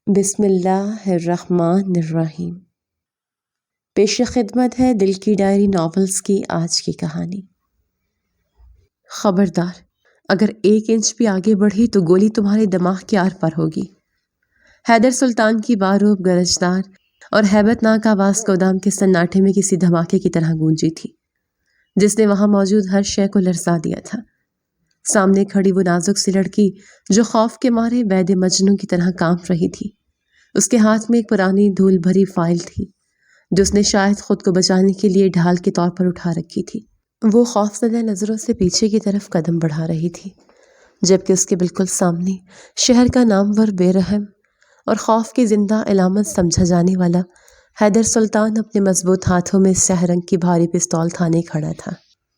بسم اللہ الرحمن الرحیم۔ پیش خدمت ہے دل کی ڈائری ناولز کی آج کی کہانی۔ خبردار، اگر 1 انچ بھی آگے بڑھی تو گولی تمہارے دماغ کے آر پار ہوگی۔ حیدر سلطان کی باروب گرجدار اور ہیبت ناک آواز گودام کے سناٹے میں کسی دھماکے کی طرح گونجی تھی، جس نے وہاں موجود ہر شے کو لرزا دیا تھا۔ سامنے کھڑی وہ نازک سی لڑکی جو خوف کے مارے بید مجنوں کی طرح کانپ رہی تھی، اس کے ہاتھ میں ایک پرانی دھول بھری فائل تھی جو اس نے شاید خود کو بچانے کے لیے ڈھال کے طور پر اٹھا رکھی تھی۔ وہ خوفزدہ نظروں سے پیچھے کی طرف قدم بڑھا رہی تھی، جبکہ اس کے بالکل سامنے شہر کا نامور بے رحم اور خوف کی زندہ علامت سمجھا جانے والا حیدر سلطان اپنے مضبوط ہاتھوں میں سیہ رنگ کی بھاری پستول تھانے کھڑا تھا۔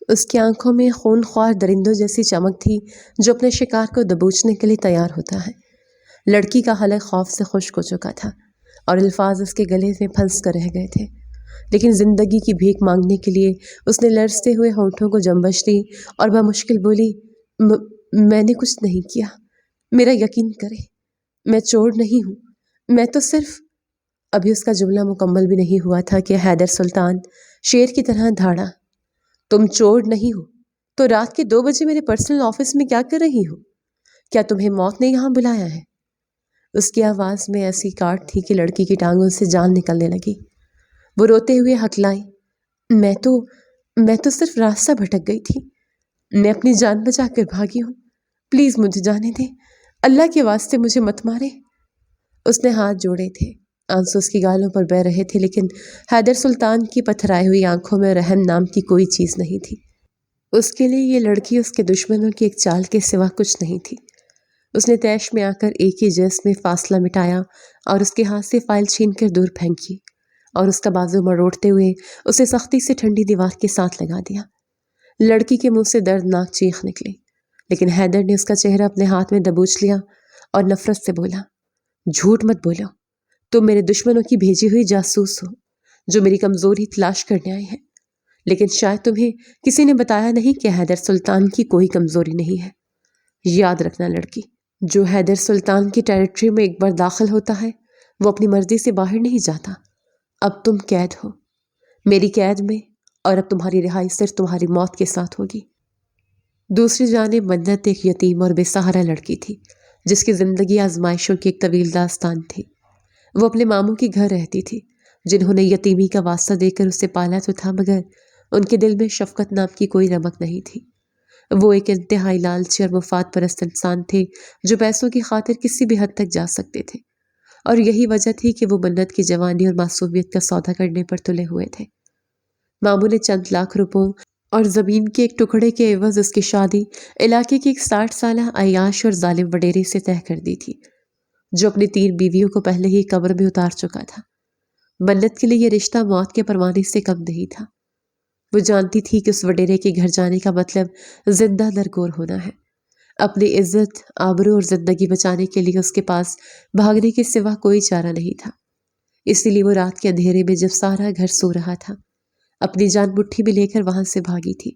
اس کی آنکھوں میں خون خوار درندوں جیسی چمک تھی جو اپنے شکار کو دبوچنے کے لیے تیار ہوتا ہے۔ لڑکی کا حلق خوف سے خشک ہو چکا تھا اور الفاظ اس کے گلے میں پھنس کر رہ گئے تھے، لیکن زندگی کی بھیک مانگنے کے لیے اس نے لرزتے ہوئے ہونٹوں کو جنبش دی اور بمشکل بولی، میں نے کچھ نہیں کیا، میرا یقین کرے، میں چور نہیں ہوں، میں تو صرف…۔ ابھی اس کا جملہ مکمل بھی نہیں ہوا تھا کہ حیدر سلطان شیر کی طرح دھاڑا، تم چور نہیں ہو تو رات کے 2 بجے میرے پرسنل آفس میں کیا کر رہی ہو؟ کیا تمہیں موت نے یہاں بلایا ہے؟ اس کی آواز میں ایسی کاٹ تھی کہ لڑکی کی ٹانگوں سے جان نکلنے لگی۔ وہ روتے ہوئے ہکلائی، میں تو صرف راستہ بھٹک گئی تھی، میں اپنی جان بچا کر بھاگی ہوں، پلیز مجھے جانے دیں، اللہ کے واسطے مجھے مت مارے۔ اس نے ہاتھ جوڑے تھے، آنسو اس کی گالوں پر بہہ رہے تھے، لیکن حیدر سلطان کی پتھرائی ہوئی آنکھوں میں رحم نام کی کوئی چیز نہیں تھی۔ اس کے لیے یہ لڑکی اس کے دشمنوں کی ایک چال کے سوا کچھ نہیں تھی۔ اس نے طیش میں آ کر ایک ہی جس میں فاصلہ مٹایا اور اس کے ہاتھ سے فائل چھین کر دور پھینکی اور اس کا بازو مروڑتے ہوئے اسے سختی سے ٹھنڈی دیوار کے ساتھ لگا دیا۔ لڑکی کے منہ سے دردناک چیخ نکلی، لیکن حیدر نے اس کا چہرہ اپنے ہاتھ میں دبوچ لیا اور نفرت سے بولا، جھوٹ مت بولو، تم میرے دشمنوں کی بھیجی ہوئی جاسوس ہو جو میری کمزوری تلاش کرنے آئے ہیں، لیکن شاید تمہیں کسی نے بتایا نہیں کہ حیدر سلطان کی کوئی کمزوری نہیں ہے۔ یاد رکھنا لڑکی، جو حیدر سلطان کی ٹیریٹری میں ایک بار داخل ہوتا ہے وہ اپنی مرضی سے باہر نہیں جاتا۔ اب تم قید ہو، میری قید میں، اور اب تمہاری رہائی صرف تمہاری موت کے ساتھ ہوگی۔ دوسری جانب منت ایک یتیم اور بے سہارا لڑکی تھی جس کی زندگی آزمائشوں کی ایک طویل داستان تھی۔ وہ اپنے ماموں کے گھر رہتی تھی جنہوں نے یتیمی کا واسطہ دے کر اسے پالا تو تھا، مگر ان کے دل میں شفقت نام کی کوئی رمق نہیں تھی۔ وہ ایک انتہائی لالچی اور مفاد پرست انسان تھے جو پیسوں کی خاطر کسی بھی حد تک جا سکتے تھے، اور یہی وجہ تھی کہ وہ منت کی جوانی اور معصومیت کا سودا کرنے پر تلے ہوئے تھے۔ ماموں نے چند لاکھ روپوں اور زمین کے ایک ٹکڑے کے عوض اس کی شادی علاقے کی ایک 60 سالہ عیاش اور ظالم وڈیرے سے طے کر دی تھی جو اپنی 3 بیویوں کو پہلے ہی قبر میں اتار چکا تھا۔ منت کے لیے یہ رشتہ موت کے پروانے سے کم نہیں تھا۔ وہ جانتی تھی کہ اس وڈیرے کے گھر جانے کا مطلب زندہ درگور ہونا ہے۔ اپنی عزت، آبرو اور زندگی بچانے کے لیے اس کے پاس بھاگنے کے سوا کوئی چارہ نہیں تھا۔ اسی لیے وہ رات کے اندھیرے میں جب سارا گھر سو رہا تھا اپنی جان مٹھی میں لے کر وہاں سے بھاگی تھی۔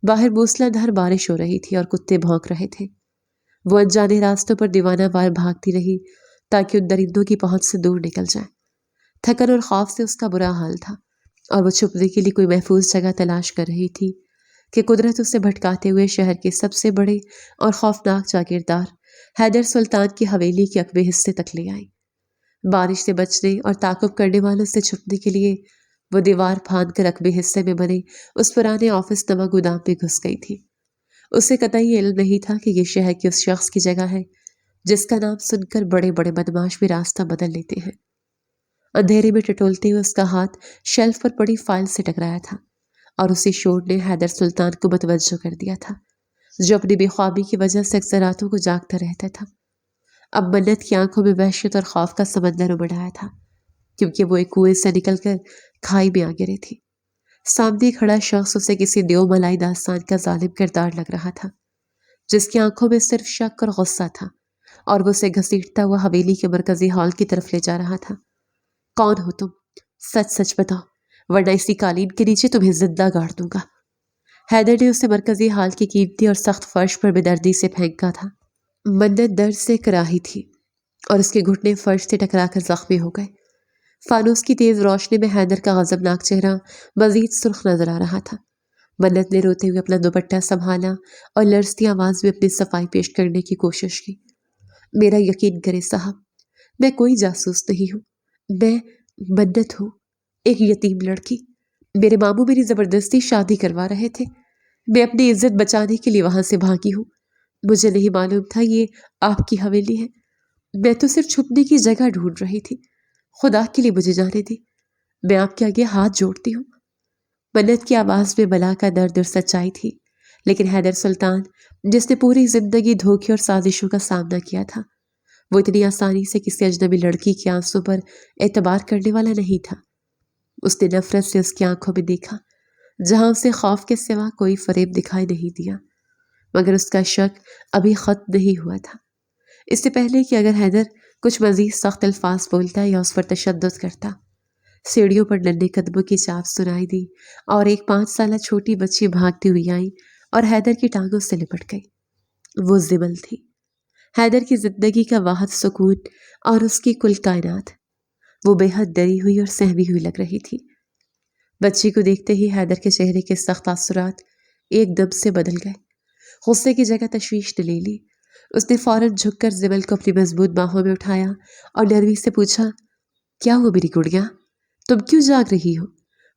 باہر موسلا دھار بارش ہو رہی تھی اور کتے بھونک رہے تھے۔ وہ انجانے راستوں پر دیوانہ وار بھاگتی رہی تاکہ ان درندوں کی پہنچ سے دور نکل جائے۔ تھکن اور خوف سے اس کا برا حال تھا اور وہ چھپنے کے لیے کوئی محفوظ جگہ تلاش کر رہی تھی کہ قدرت اسے بھٹکاتے ہوئے شہر کے سب سے بڑے اور خوفناک جاگیردار حیدر سلطان کی حویلی کے عقبے حصے تک لے آئی۔ بارش سے بچنے اور تعاقب کرنے والوں سے چھپنے کے لیے وہ دیوار پھاند کر عقبے حصے میں بنے اس پرانے آفس نما گودام میں گھس گئی تھی۔ اسے قطعی علم نہیں تھا کہ یہ شہر کے اس شخص کی جگہ ہے جس کا نام سن کر بڑے بڑے بدماش بھی راستہ بدل لیتے ہیں۔ اندھیرے میں ٹٹولتے ہوئے اس کا ہاتھ شیلف پر پڑی فائل سے ٹکرایا تھا اور اسی شور نے حیدر سلطان کو متوجہ کر دیا تھا جو اپنی بے خوابی کی وجہ سے اکثر راتوں کو جاگتا رہتا تھا۔ اب منت کی آنکھوں میں وحشت اور خوف کا سمندر ابڑ آیا تھا کیونکہ وہ ایک کنویں سے نکل کر کھائی میں آ گری تھی۔ سامنے کھڑا شخص اسے کسی دیو ملائی داستان کا ظالم کردار لگ رہا تھا جس کی آنکھوں میں صرف شک اور غصہ تھا، اور وہ اسے گھسیٹتا ہوا حویلی کے مرکزی ہال کی طرف لے جا رہا تھا۔ کون ہو تم؟ سچ سچ بتاؤ ورنہ اسی قالین کے نیچے تمہیں زندہ گاڑ دوں گا۔ حیدر نے اسے مرکزی ہال کی قیمتی اور سخت فرش پر بے دردی سے پھینکا تھا۔ منت درد سے کراہی تھی اور اس کے گھٹنے فرش سے ٹکرا کر زخمی ہو گئے۔ فانوس کی تیز روشنی میں حیدر کا غضبناک چہرہ مزید سرخ نظر آ رہا تھا۔ منت نے روتے ہوئے اپنا دوپٹہ سنبھالا اور لرزتی آواز میں اپنی صفائی پیش کرنے کی کوشش کی۔ میرا یقین کرے صاحب، میں کوئی جاسوس نہیں ہوں، میں منت ہوں، ایک یتیم لڑکی۔ میرے ماموں میری زبردستی شادی کروا رہے تھے، میں اپنی عزت بچانے کے لیے وہاں سے بھاگی ہوں۔ مجھے نہیں معلوم تھا یہ آپ کی حویلی ہے، میں تو صرف چھپنے کی جگہ ڈھونڈ رہی تھی۔ خدا کے لیے مجھے جانے دی، میں آپ کے آگے ہاتھ جوڑتی ہوں۔ منت کی آواز میں بلا کا درد اور سچائی تھی، لیکن حیدر سلطان، جس نے پوری زندگی دھوکے اور سازشوں کا سامنا کیا تھا، وہ اتنی آسانی سے کسی اجنبی لڑکی کے آنسوں پر اعتبار کرنے والا نہیں تھا۔ اس نے نفرت سے اس کی آنکھوں میں دیکھا، جہاں اسے خوف کے سوا کوئی فریب دکھائی نہیں دیا، مگر اس کا شک ابھی ختم نہیں ہوا تھا۔ اس سے پہلے کہ اگر حیدر کچھ مزید سخت الفاظ بولتا یا اس پر تشدد کرتا، سیڑھیوں پر ننھے قدموں کی چاپ سنائی دی اور ایک 5 سالہ چھوٹی بچی بھاگتی ہوئی آئی اور حیدر کی ٹانگوں سے لپٹ گئی۔ وہ زبل تھی، حیدر کی زندگی کا واحد سکون اور اس کی کل کائنات۔ وہ بے حد ڈری ہوئی اور سہمی ہوئی لگ رہی تھی۔ بچی کو دیکھتے ہی حیدر کے چہرے کے سخت تاثرات ایک دم سے بدل گئے۔ غصے کی جگہ تشویش نے لے لی۔ اس نے فوراً جھک کر زبل کو اپنی مضبوط باہوں میں اٹھایا اور نرمی سے پوچھا، کیا ہوا میری گڑیا؟ تم کیوں جاگ رہی ہو؟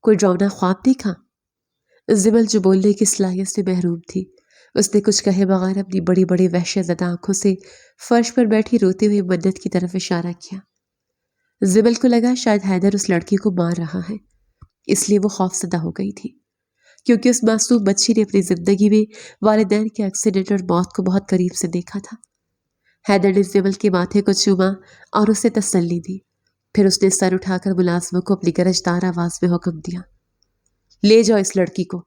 کوئی ڈراؤنا خواب دیکھا؟ زبل جو بولنے کی صلاحیت سے محروم تھی، اس نے کچھ کہے بغیر اپنی بڑی بڑی وحشت زدہ آنکھوں سے فرش پر بیٹھی روتے ہوئے منت کی طرف اشارہ کیا۔ زبل کو لگا شاید حیدر اس لڑکی کو مار رہا ہے، اس لیے وہ خوفزدہ ہو گئی تھی، کیونکہ اس معصوم بچی نے اپنی زندگی میں والدین کے ایکسیڈنٹ اور موت کو بہت قریب سے دیکھا تھا۔ حیدر نے زبل کے ماتھے کو چوما اور اسے تسلی دی، پھر اس نے سر اٹھا کر ملازموں کو اپنی گرجدار آواز میں حکم دیا، لے جاؤ اس لڑکی کو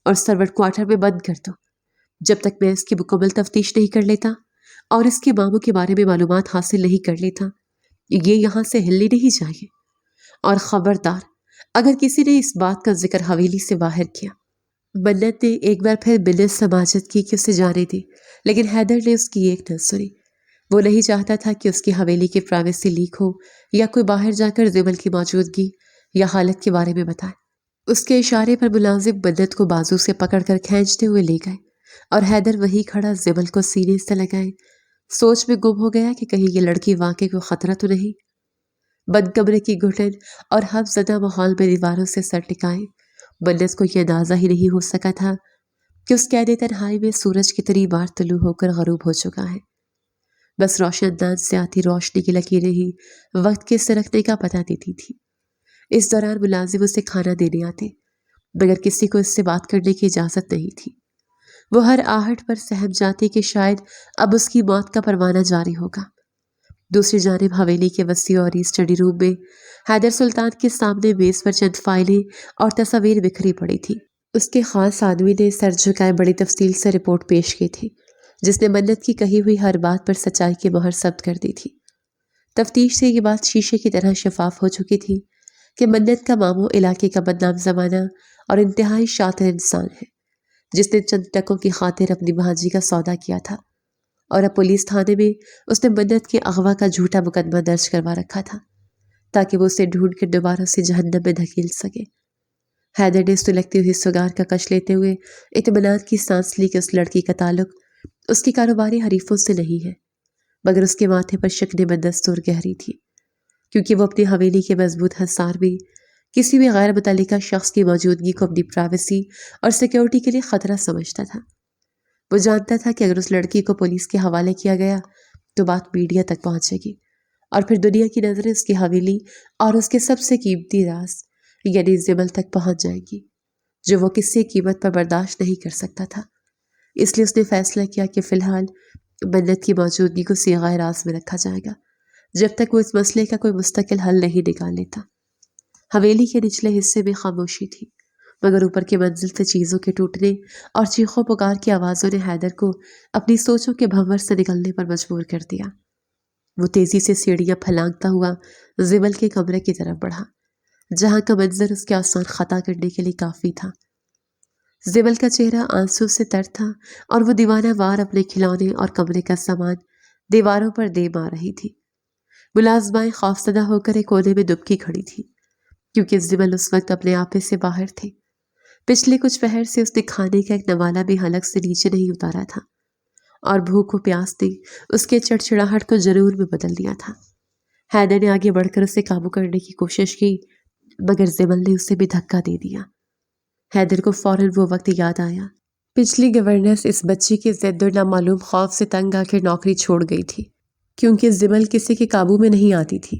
اور سروٹ کوارٹر میں بند کر دو، جب تک میں اس کی مکمل تفتیش نہیں کر لیتا اور اس کے ماموں کے بارے میں معلومات حاصل نہیں کر لیتا۔ یہ یہاں سے ہلنی نہیں چاہیے، اور خبردار اگر کسی نے اس بات کا ذکر حویلی سے باہر کیا۔ منت نے ایک بار پھر منت سماجت کی کہ اسے جانے دی، لیکن حیدر نے اس کی ایک نہ سنی۔ وہ نہیں چاہتا تھا کہ اس کی حویلی کی پرائیویسی لیک ہو یا کوئی باہر جا کر زبل کی موجودگی یا حالت کے بارے میں بتائے۔ اس کے اشارے پر ملازم منت کو بازو سے پکڑ کر کھینچتے ہوئے لے گئے اور حیدر وہی کھڑا زبل کو سینے سے لگائے سوچ میں گم ہو گیا کہ کہیں یہ لڑکی واقعی کوئی خطرہ تو نہیں۔ بند کمرے کی گھٹن اور ہم زدہ ماحول میں دیواروں سے سر ٹکائے، منت کو یہ اندازہ ہی نہیں ہو سکا تھا کہ اس قید تنہائی میں سورج کتنی بار طلوع ہو کر غروب ہو چکا ہے۔ بس روشن انداز سے آتی روشنی کی لکیریں ہی وقت کے سرکنے کا پتہ دیتی تھی۔ اس دوران ملازم اسے کھانا دینے آتے، مگر کسی کو اس سے بات کرنے کی اجازت نہیں تھی۔ وہ ہر آہٹ پر سہم جاتی کہ شاید اب اس کی موت کا پروانہ جاری ہوگا۔ دوسری جانب حویلی کے وسیع اور اسٹڈی روم میں حیدر سلطان کے سامنے میز پر چند فائلیں اور تصاویر بکھری پڑی تھی۔ اس کے خاص آدمی نے سر جھکائے بڑی تفصیل سے رپورٹ پیش کی تھی، جس نے منت کی کہی ہوئی ہر بات پر سچائی کی مہر ثبت کر دی تھی۔ تفتیش سے یہ بات شیشے کی طرح شفاف ہو چکی تھی کہ منت کا ماموں علاقے کا بدنام زمانہ اور انتہائی شاطر انسان ہے، جس نے چند ٹکوں کی خاطر اپنی بھانجی کا سودا کیا تھا، اور اب پولیس تھانے میں اس نے منت کے اغوا کا جھوٹا مقدمہ درج کروا رکھا تھا تاکہ وہ اسے ڈھونڈ کر دوبارہ سے جہنم میں دھکیل سکے۔ حیدر نے سلگتی ہوئی سگار کا کش لیتے ہوئے اطمینان کی سانس لی کہ اس لڑکی کا تعلق اس کی کاروباری حریفوں سے نہیں ہے، مگر اس کے ماتھے پر شکنِ بدستور گہری تھی، کیونکہ وہ اپنی حویلی کے مضبوط حصار میں کسی بھی غیر متعلقہ شخص کی موجودگی کو اپنی پرائیویسی اور سیکیورٹی کے لیے خطرہ سمجھتا تھا۔ وہ جانتا تھا کہ اگر اس لڑکی کو پولیس کے حوالے کیا گیا تو بات میڈیا تک پہنچے گی، اور پھر دنیا کی نظریں اس کی حویلی اور اس کے سب سے قیمتی راز یعنی زبل تک پہنچ جائیں گی، جو وہ کسی قیمت پر برداشت نہیں کر سکتا تھا۔ اس لیے اس نے فیصلہ کیا کہ فی الحال منت کی موجودگی کو صیغۂ راز میں رکھا جائے گا، جب تک وہ اس مسئلے کا کوئی مستقل حل نہیں نکال لیتا۔ حویلی کے نچلے حصے میں خاموشی تھی، مگر اوپر کی منزل سے چیزوں کے ٹوٹنے اور چیخوں پکار کی آوازوں نے حیدر کو اپنی سوچوں کے بھنور سے نکلنے پر مجبور کر دیا۔ وہ تیزی سے سیڑھیاں پھلانگتا ہوا زبل کے کمرے کی طرف بڑھا، جہاں کا منظر اس کے آسان خطا کرنے کے لیے کافی تھا۔ زبل کا چہرہ آنسو سے تر تھا اور وہ دیوانہ وار اپنے کھلونے اور کمرے کا سامان دیواروں پر دے مار رہی تھی۔ ملازمائیں خوفزدہ ہو کر ایک کونے میں دبکی کھڑی تھی، کیونکہ زمل اس وقت اپنے آپے سے باہر تھے۔ پچھلے کچھ پہر سے اس نے کھانے کا ایک نوالہ بھی حلق سے نیچے نہیں اتارا تھا، اور بھوک و پیاس نے اس کے چڑچڑاہٹ کو جنون میں بدل دیا تھا۔ حیدر نے آگے بڑھ کر اسے قابو کرنے کی کوشش کی، مگر زمل نے اسے بھی دھکا دے دیا۔ حیدر کو فوراً وہ وقت یاد آیا۔ پچھلی گورننس اس بچی کے ضد و نامعلوم خوف سے تنگ آ کے نوکری چھوڑ گئی تھی، کیونکہ زمل کسی کے قابو میں نہیں آتی تھی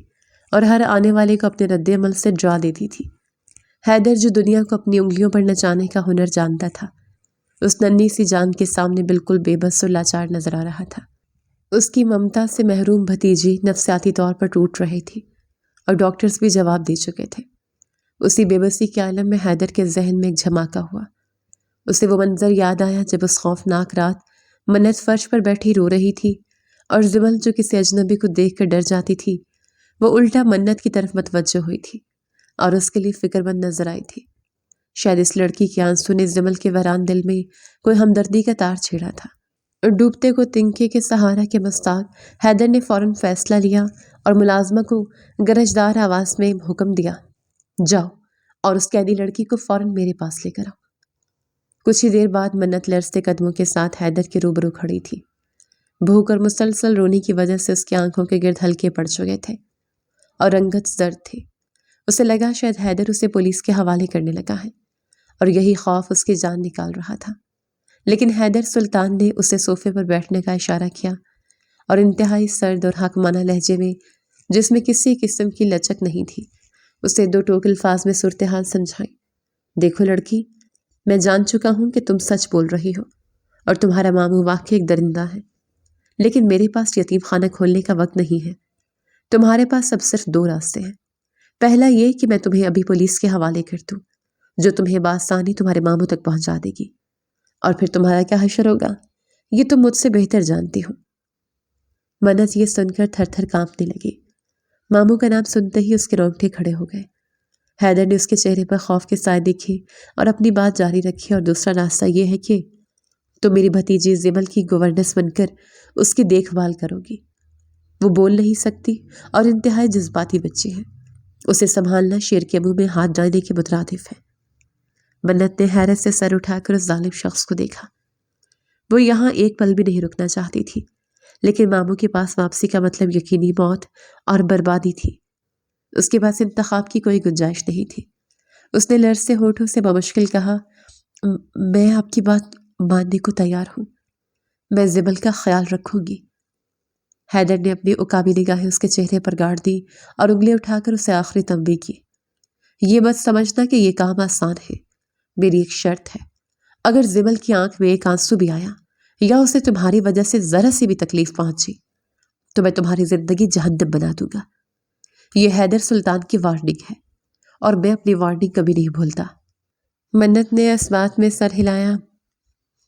اور ہر آنے والے کو اپنے رد عمل سے ڈرا دیتی تھی۔ حیدر جو دنیا کو اپنی انگلیوں پر نچانے کا ہنر جانتا تھا، اس ننھی سی جان کے سامنے بالکل بے بس اور لاچار نظر آ رہا تھا۔ اس کی ممتا سے محروم بھتیجی نفسیاتی طور پر ٹوٹ رہی تھی، اور ڈاکٹرز بھی جواب دے چکے تھے۔ اسی بے بسی کے عالم میں حیدر کے ذہن میں ایک جھماکہ ہوا۔ اسے وہ منظر یاد آیا جب اس خوفناک رات منت فرش پر بیٹھی رو رہی تھی، اور زمل جو کسی اجنبی کو دیکھ کر ڈر جاتی تھی، وہ الٹا منت کی طرف متوجہ ہوئی تھی اور اس کے لیے فکر مند نظر آئی تھی۔ شاید اس لڑکی کے آنسو نے زمل کے ویران دل میں کوئی ہمدردی کا تار چھیڑا تھا۔ ڈوبتے کو تنکے کے سہارا کے مستاق حیدر نے فوراً فیصلہ لیا اور ملازمہ کو گرجدار آواز میں حکم دیا، جاؤ اور اس قیدی لڑکی کو فوراً میرے پاس لے کر آؤ۔ کچھ ہی دیر بعد منت لرزتے قدموں کے ساتھ حیدر کے روبرو کھڑی تھی۔ بھوک اور مسلسل رونے کی وجہ سے اس کی آنکھوں کے گرد ہلکے پڑ چکے تھے اور رنگت زرد تھی۔ اسے لگا شاید حیدر اسے پولیس کے حوالے کرنے لگا ہے، اور یہی خوف اس کی جان نکال رہا تھا۔ لیکن حیدر سلطان نے اسے صوفے پر بیٹھنے کا اشارہ کیا اور انتہائی سرد اور حاکمانہ لہجے میں، جس میں کسی قسم کی لچک نہیں تھی، اسے دو ٹوک الفاظ میں صورتحال سمجھائی۔ دیکھو لڑکی، میں جان چکا ہوں کہ تم سچ بول رہی ہو اور تمہارا ماموں واقعی ایک درندہ ہے، لیکن میرے پاس یتیم خانہ کھولنے کا وقت نہیں ہے۔ تمہارے پاس اب صرف دو راستے ہیں۔ پہلا یہ کہ میں تمہیں ابھی پولیس کے حوالے کر دوں، جو تمہیں بآسانی تمہارے ماموں تک پہنچا دے گی، اور پھر تمہارا کیا حشر ہوگا یہ تم مجھ سے بہتر جانتی ہو۔ منت یہ سن کر تھر تھر کانپنے لگی۔ ماموں کا نام سنتے ہی اس کے رونگٹے کھڑے ہو گئے۔ حیدر نے اس کے چہرے پر خوف کے سائے دیکھے اور اپنی بات جاری رکھی، اور دوسرا راستہ یہ ہے کہ تم میری بھتیجی زمل کی گورننس بن کر اس کی دیکھ بھال کرو گی۔ وہ بول نہیں سکتی اور انتہائی جذباتی بچی ہے، اسے سنبھالنا شیر کے منہ میں ہاتھ ڈالنے کے مترادف ہے۔ منت نے حیرت سے سر اٹھا کر اس ظالم شخص کو دیکھا۔ وہ یہاں ایک پل بھی نہیں رکنا چاہتی تھی، لیکن ماموں کے پاس واپسی کا مطلب یقینی موت اور بربادی تھی۔ اس کے پاس انتخاب کی کوئی گنجائش نہیں تھی۔ اس نے لرزتے ہونٹوں سے بمشکل کہا، میں آپ کی بات ماننے کو تیار ہوں، میں زمل کا خیال رکھوں گی۔ حیدر نے اپنی عقابی نگاہیں اس کے چہرے پر گاڑ دی اور انگلی اٹھا کر اسے آخری تنبیہ کی، یہ مت سمجھنا کہ یہ کام آسان ہے۔ میری ایک شرط ہے، اگر زمل کی آنکھ میں ایک آنسو بھی آیا یا اسے تمہاری وجہ سے ذرا سی بھی تکلیف پہنچی تو میں تمہاری زندگی جہنم بنا دوں گا۔ یہ حیدر سلطان کی وارننگ ہے، اور میں اپنی وارننگ کبھی نہیں بھولتا۔ منت نے اس بات میں سر ہلایا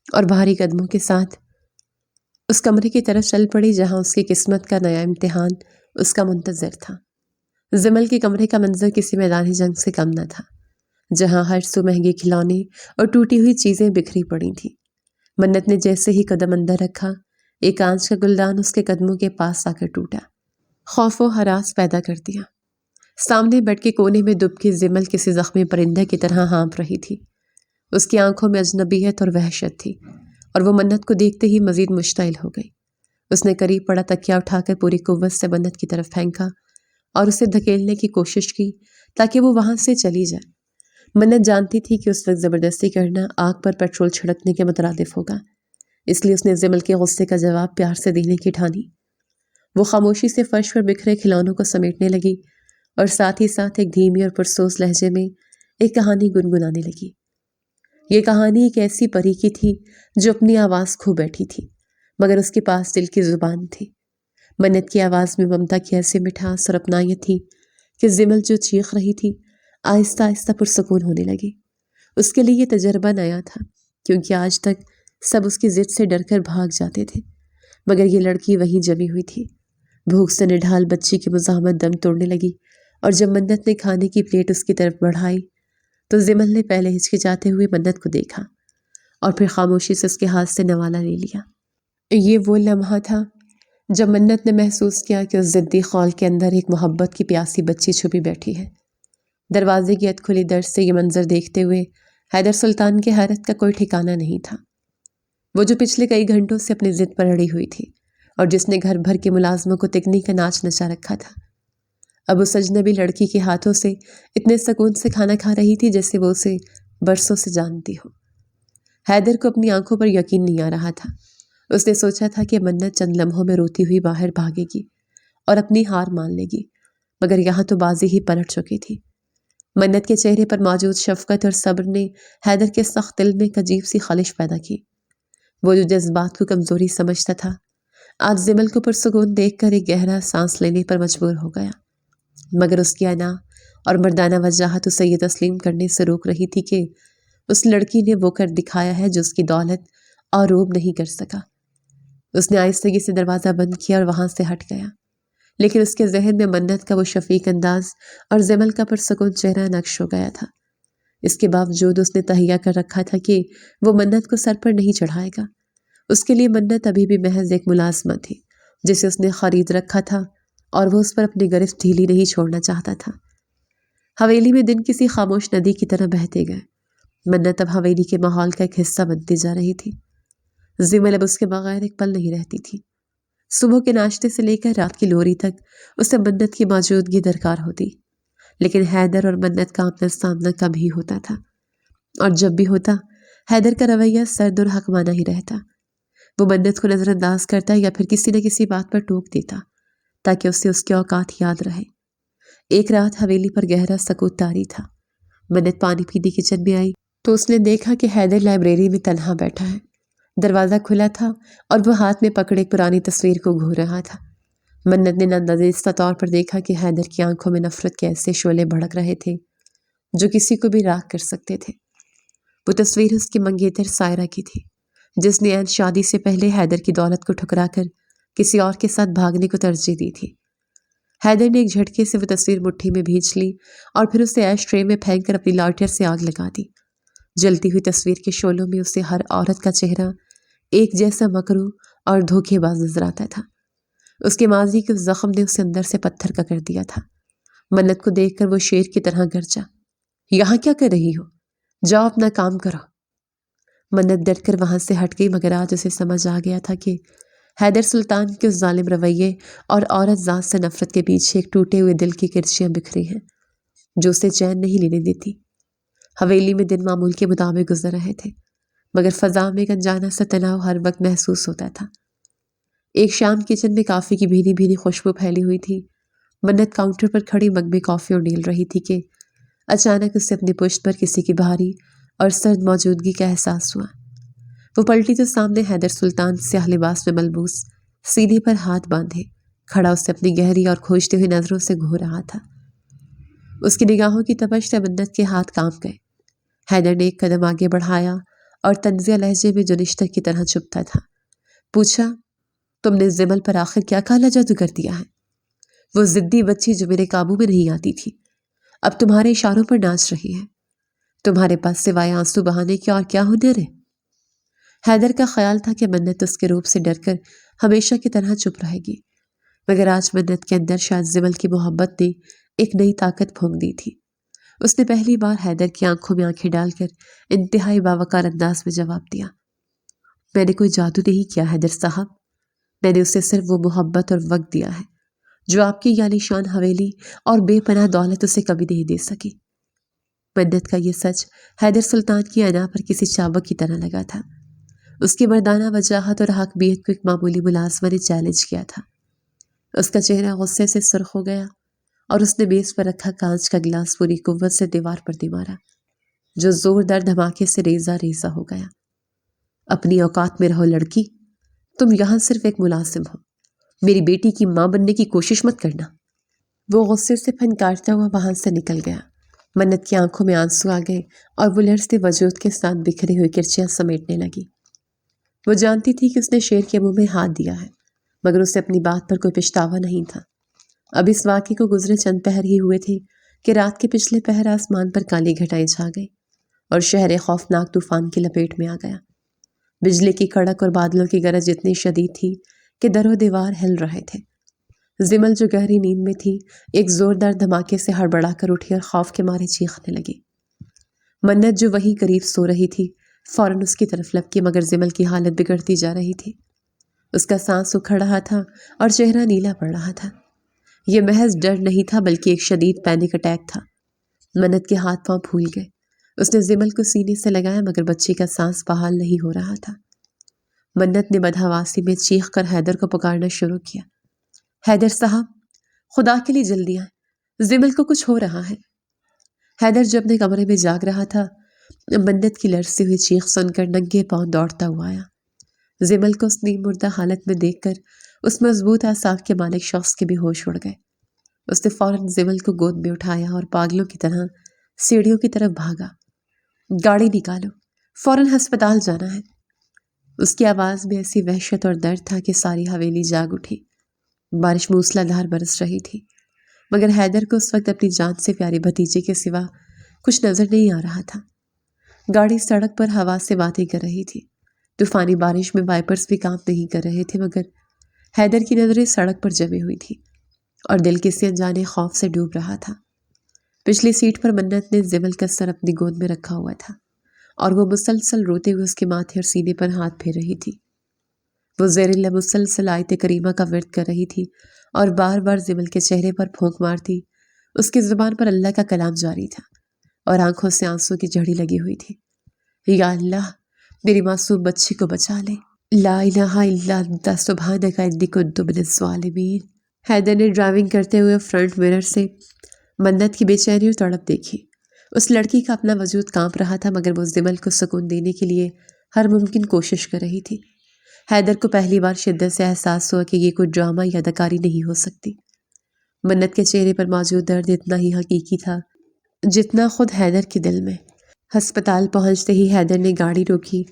اور بھاری قدموں کے ساتھ اس کمرے کی طرف چل پڑی جہاں اس کی قسمت کا نیا امتحان اس کا منتظر تھا۔ زمل کے کمرے کا منظر کسی میدان جنگ سے کم نہ تھا، جہاں ہر سو مہنگے کھلونے اور ٹوٹی ہوئی چیزیں بکھری پڑی تھیں۔ منت نے جیسے ہی قدم اندر رکھا، ایک کانچ کا گلدان اس کے قدموں کے پاس آ کر ٹوٹا، خوف و ہراس پیدا کر دیا۔ سامنے بیٹھ کے کونے میں دب کے زمل کسی زخمی پرندہ کی طرح ہانپ رہی تھی۔ اس کی آنکھوں میں اجنبیت اور وحشت تھی، اور وہ منت کو دیکھتے ہی مزید مشتعل ہو گئی۔ اس نے قریب پڑا تکیا اٹھا کر پوری قوت سے منت کی طرف پھینکا اور اسے دھکیلنے کی کوشش کی تاکہ وہ وہاں سے چلی جائے۔ منت جانتی تھی کہ اس وقت زبردستی کرنا آگ پر پیٹرول چھڑکنے کے مترادف ہوگا، اس لیے اس نے زمل کے غصے کا جواب پیار سے دینے کی ٹھانی۔ وہ خاموشی سے فرش پر بکھرے کھلونوں کو سمیٹنے لگی اور ساتھ ہی ساتھ ایک دھیمی اور پرسوز لہجے میں ایک کہانی گنگنانے لگی۔ یہ کہانی ایک ایسی پری کی تھی جو اپنی آواز کھو بیٹھی تھی، مگر اس کے پاس دل کی زبان تھی۔ منت کی آواز میں ممتا کی ایسی مٹھاس اور اپنائیت تھی کہ زمل جو چیخ رہی تھی آہستہ آہستہ پرسکون ہونے لگی۔ اس کے لیے یہ تجربہ نیا تھا، کیونکہ آج تک سب اس کی ضد سے ڈر کر بھاگ جاتے تھے، مگر یہ لڑکی وہیں جمی ہوئی تھی۔ بھوک سے نڈھال بچی کی مزاحمت دم توڑنے لگی، اور جب منت نے کھانے کی پلیٹ اس کی طرف بڑھائی تو زمل نے پہلے ہچکچاتے ہوئے منت کو دیکھا اور پھر خاموشی سے اس کے ہاتھ سے نوالا لے لیا۔ یہ وہ لمحہ تھا جب منت نے محسوس کیا کہ اس ضدی خول کے اندر ایک محبت کی پیاسی بچی چھپی بیٹھی ہے، دروازے کی کھلی در سے یہ منظر دیکھتے ہوئے حیدر سلطان کی حیرت کا کوئی ٹھکانہ نہیں تھا۔ وہ جو پچھلے کئی گھنٹوں سے اپنی ضد پر اڑی ہوئی تھی اور جس نے گھر بھر کے ملازموں کو تکنی کا ناچ نچا رکھا تھا، اب اس اجنبی لڑکی کے ہاتھوں سے اتنے سکون سے کھانا کھا رہی تھی جیسے وہ اسے برسوں سے جانتی ہو۔ حیدر کو اپنی آنکھوں پر یقین نہیں آ رہا تھا۔ اس نے سوچا تھا کہ منت چند لمحوں میں روتی ہوئی باہر بھاگے گی اور اپنی ہار مان لے گی، مگر یہاں تو بازی ہی پلٹ چکی تھی۔ منت کے چہرے پر موجود شفقت اور صبر نے حیدر کے سخت دل میں ایک عجیب سی خلش پیدا کی۔ وہ جو جذبات کو کمزوری سمجھتا تھا، آج زمل کو پرسکون دیکھ کر ایک گہرا سانس لینے پر مجبور ہو گیا، مگر اس کی انا اور مردانہ وجاہت اسے یہ تسلیم کرنے سے روک رہی تھی کہ اس لڑکی نے وہ کر دکھایا ہے جو اس کی دولت اور روب نہیں کر سکا۔ اس نے آہستگی سے دروازہ بند کیا اور وہاں سے ہٹ گیا، لیکن اس کے ذہن میں منت کا وہ شفیق انداز اور زمل کا پرسکون چہرہ نقش ہو گیا تھا۔ اس کے باوجود اس نے تہیہ کر رکھا تھا کہ وہ منت کو سر پر نہیں چڑھائے گا۔ اس کے لیے منت ابھی بھی محض ایک ملازمہ تھی جسے اس نے خرید رکھا تھا، اور وہ اس پر اپنی گرفت ڈھیلی نہیں چھوڑنا چاہتا تھا۔ حویلی میں دن کسی خاموش ندی کی طرح بہتے گئے۔ منت اب حویلی کے ماحول کا ایک حصہ بنتی جا رہی تھی۔ زمل اب اس کے بغیر ایک پل نہیں رہتی تھی۔ صبح کے ناشتے سے لے کر رات کی لوری تک اسے منت کی موجودگی درکار ہوتی، لیکن حیدر اور منت کا آمنا سامنا کم ہی ہوتا تھا، اور جب بھی ہوتا حیدر کا رویہ سرد اور حکمانہ ہی رہتا۔ وہ منت کو نظر انداز کرتا یا پھر کسی نہ کسی بات پر ٹوک دیتا تاکہ اسے اس کے اوقات یاد رہے۔ ایک رات حویلی پر گہرا سکوت طاری تھا۔ منت پانی پینے کچن میں آئی تو اس نے دیکھا کہ حیدر لائبریری میں تنہا بیٹھا ہے۔ دروازہ کھلا تھا اور وہ ہاتھ میں پکڑے ایک پرانی تصویر کو گھور رہا تھا۔ منت نے ناندیدہ طور پر دیکھا کہ حیدر کی آنکھوں میں نفرت کے ایسے شعلے بھڑک رہے تھے جو کسی کو بھی راکھ کر سکتے تھے۔ وہ تصویر اس کی منگیتر سائرہ کی تھی، جس نے عین شادی سے پہلے حیدر کی دولت کو ٹھکرا کر کسی اور کے ساتھ بھاگنے کو ترجیح دی تھی۔ حیدر نے ایک جھٹکے سے وہ تصویر مٹھی میں بھینچ لی اور پھر اسے ایش ٹرے میں پھینک کر اپنی لائٹر سے آگ لگا دی۔ جلتی ہوئی تصویر کے شعلوں میں اسے ہر عورت کا چہرہ ایک جیسا مکروہ اور دھوکے باز نظر آتا تھا۔ اس کے ماضی کے زخم نے اسے اندر سے پتھر کا کر دیا تھا۔ منت کو دیکھ کر وہ شیر کی طرح گرجا، یہاں کیا کر رہی ہو؟ جاؤ اپنا کام کرو۔ منت ڈٹ کر وہاں سے ہٹ گئی، مگر آج اسے سمجھ آ گیا تھا کہ حیدر سلطان کے اس ظالم رویے اور عورت ذات سے نفرت کے پیچھے ایک ٹوٹے ہوئے دل کی کرچیاں بکھری ہیں جو اسے چین نہیں لینے دیتی۔ حویلی میں دن معمول کے مطابق گزر رہے تھے، مگر فضا میں ایک انجانا سا تناؤ ہر وقت محسوس ہوتا تھا۔ ایک شام کچن میں کافی کی بھینی بھینی خوشبو پھیلی ہوئی تھی۔ منت کاؤنٹر پر کھڑی مگ میں کافی اور ڈیل رہی تھی کہ اچانک اسے اپنی پشت پر کسی کی بھاری اور سرد موجودگی کا احساس ہوا۔ وہ پلٹی تو سامنے حیدر سلطان سیاہ لباس میں ملبوس، سینے پر ہاتھ باندھے کھڑا اسے اپنی گہری اور کھوجتی ہوئی نظروں سے گھور رہا تھا۔ اس کی نگاہوں کی تپش سے منت کے ہاتھ کانپ گئے۔ حیدر نے ایک قدم آگے بڑھایا اور طنزیہ لہجے میں جو نشتر کی طرح چپتا تھا پوچھا، تم نے زمل پر آخر کیا کالا جادو کر دیا ہے؟ وہ ضدی بچی جو میرے قابو میں نہیں آتی تھی اب تمہارے اشاروں پر ناچ رہی ہے۔ تمہارے پاس سوائے آنسو بہانے کے اور کیا ہنر ہے؟ حیدر کا خیال تھا کہ منت اس کے روپ سے ڈر کر ہمیشہ کی طرح چپ رہے گی، مگر آج منت کے اندر شاید زمل کی محبت نے ایک نئی طاقت پھونک دی تھی۔ اس نے پہلی بار حیدر کی آنکھوں میں آنکھیں ڈال کر انتہائی باوقار انداز میں جواب دیا، میں نے کوئی جادو نہیں کیا حیدر صاحب، میں نے اسے صرف وہ محبت اور وقت دیا ہے جو آپ کی عالی شان حویلی اور بے پناہ دولت اسے کبھی نہیں دے سکی۔ منت کا یہ سچ حیدر سلطان کی انا پر کسی چابک کی طرح لگا تھا۔ اس کی مردانہ وجاہت اور حقیقت کو ایک معمولی ملازمہ نے چیلنج کیا تھا۔ اس کا چہرہ غصے سے سرخ ہو گیا اور اس نے میز پر رکھا کانچ کا گلاس پوری قوت سے دیوار پر دے مارا، جو زوردار دھماکے سے ریزہ ریزہ ہو گیا۔ اپنی اوقات میں رہو لڑکی، تم یہاں صرف ایک ملازم ہو، میری بیٹی کی ماں بننے کی کوشش مت کرنا۔ وہ غصے سے پھنکارتا ہوا وہاں سے نکل گیا۔ منت کی آنکھوں میں آنسو آ گئے اور وہ لرزتے وجود کے ساتھ بکھری ہوئی کرچیاں سمیٹنے لگی۔ وہ جانتی تھی کہ اس نے شیر کے منہ میں ہاتھ دیا ہے، مگر اسے اپنی بات پر کوئی پچھتاوا نہیں تھا۔ اب اس واقعے کو گزرے چند پہر ہی ہوئے تھے کہ رات کے پچھلے پہر آسمان پر کالی گھٹائیں چھا گئی اور شہر خوفناک طوفان کی لپیٹ میں آ گیا۔ بجلی کی کڑک اور بادلوں کی گرج اتنی شدید تھی کہ در و دیوار ہل رہے تھے۔ زمل جو گہری نیند میں تھی ایک زوردار دھماکے سے ہڑبڑا کر اٹھی اور خوف کے مارے چیخنے لگی۔ منت جو وہیں قریب سو رہی تھی فوراً اس کی طرف لپکی، مگر زمل کی حالت بگڑتی جا رہی تھی۔ اس کا سانس اکھڑ رہا تھا اور چہرہ نیلا پڑ رہا تھا۔ یہ محض ڈر نہیں تھا بلکہ ایک شدید پینک اٹیک تھا۔ منت کے ہاتھ پاؤں پھول گئے۔ اس نے زمل کو سینے سے لگایا مگر بچی کا سانس بحال نہیں ہو رہا تھا۔ منت نے بدحواسی میں چیخ کر حیدر کو پکارنا شروع کیا۔ حیدر صاحب، خدا کے لیے جلدی آئیں، زمل کو کچھ ہو رہا ہے۔ حیدر جو اپنے کمرے میں جاگ رہا تھا منت کی لرزتی ہوئی چیخ سن کر ننگے پاؤں دوڑتا ہوا آیا۔ زمل کو اس نیم مردہ حالت میں دیکھ کر اس مضبوط اعصاب کے مالک شخص کے بھی ہوش اڑ گئے۔ اس نے فوراً زمل کو گود میں اٹھایا اور پاگلوں کی طرح سیڑھیوں کی طرف بھاگا۔ گاڑی نکالو، فوراً ہسپتال جانا ہے۔ اس کی آواز میں ایسی وحشت اور درد تھا کہ ساری حویلی جاگ اٹھی۔ بارش موسلا دھار برس رہی تھی مگر حیدر کو اس وقت اپنی جان سے پیاری بھتیجے کے سوا کچھ نظر نہیں آ رہا تھا۔ گاڑی سڑک پر ہوا سے باتیں کر رہی تھی۔ طوفانی بارش میں وائپرز بھی کام نہیں کر رہے تھے مگر حیدر کی نظریں سڑک پر جمی ہوئی تھی اور دل کسی انجانے خوف سے ڈوب رہا تھا۔ پچھلی سیٹ پر منت نے زمل کا سر اپنی گود میں رکھا ہوا تھا اور وہ مسلسل روتے ہوئے اس کے ماتھے اور سینے پر ہاتھ پھیر رہی تھی۔ وہ زیر لب مسلسل آیت کریمہ کا ورد کر رہی تھی اور بار بار زمل کے چہرے پر پھونک مارتی۔ اس کی زبان پر اللہ کا کلام جاری تھا اور آنکھوں سے آنسوں کی جھڑی لگی ہوئی تھی۔ یا اللہ، میری معصوم بچی کو بچا لے۔ لا الہ الا انت سبحانک انی کنت من الظالمین۔ حیدر نے ڈرائیونگ کرتے ہوئے فرنٹ مرر سے منت کی بے چینی اور تڑپ دیکھی۔ اس لڑکی کا اپنا وجود کانپ رہا تھا مگر وہ زمل کو سکون دینے کے لیے ہر ممکن کوشش کر رہی تھی۔ حیدر کو پہلی بار شدت سے احساس ہوا کہ یہ کوئی ڈرامہ یا اداکاری نہیں ہو سکتی۔ منت کے چہرے پر موجود درد اتنا ہی حقیقی تھا جتنا خود حیدر کے دل میں۔ ہسپتال پہنچتے ہی حیدر نے گاڑی روکی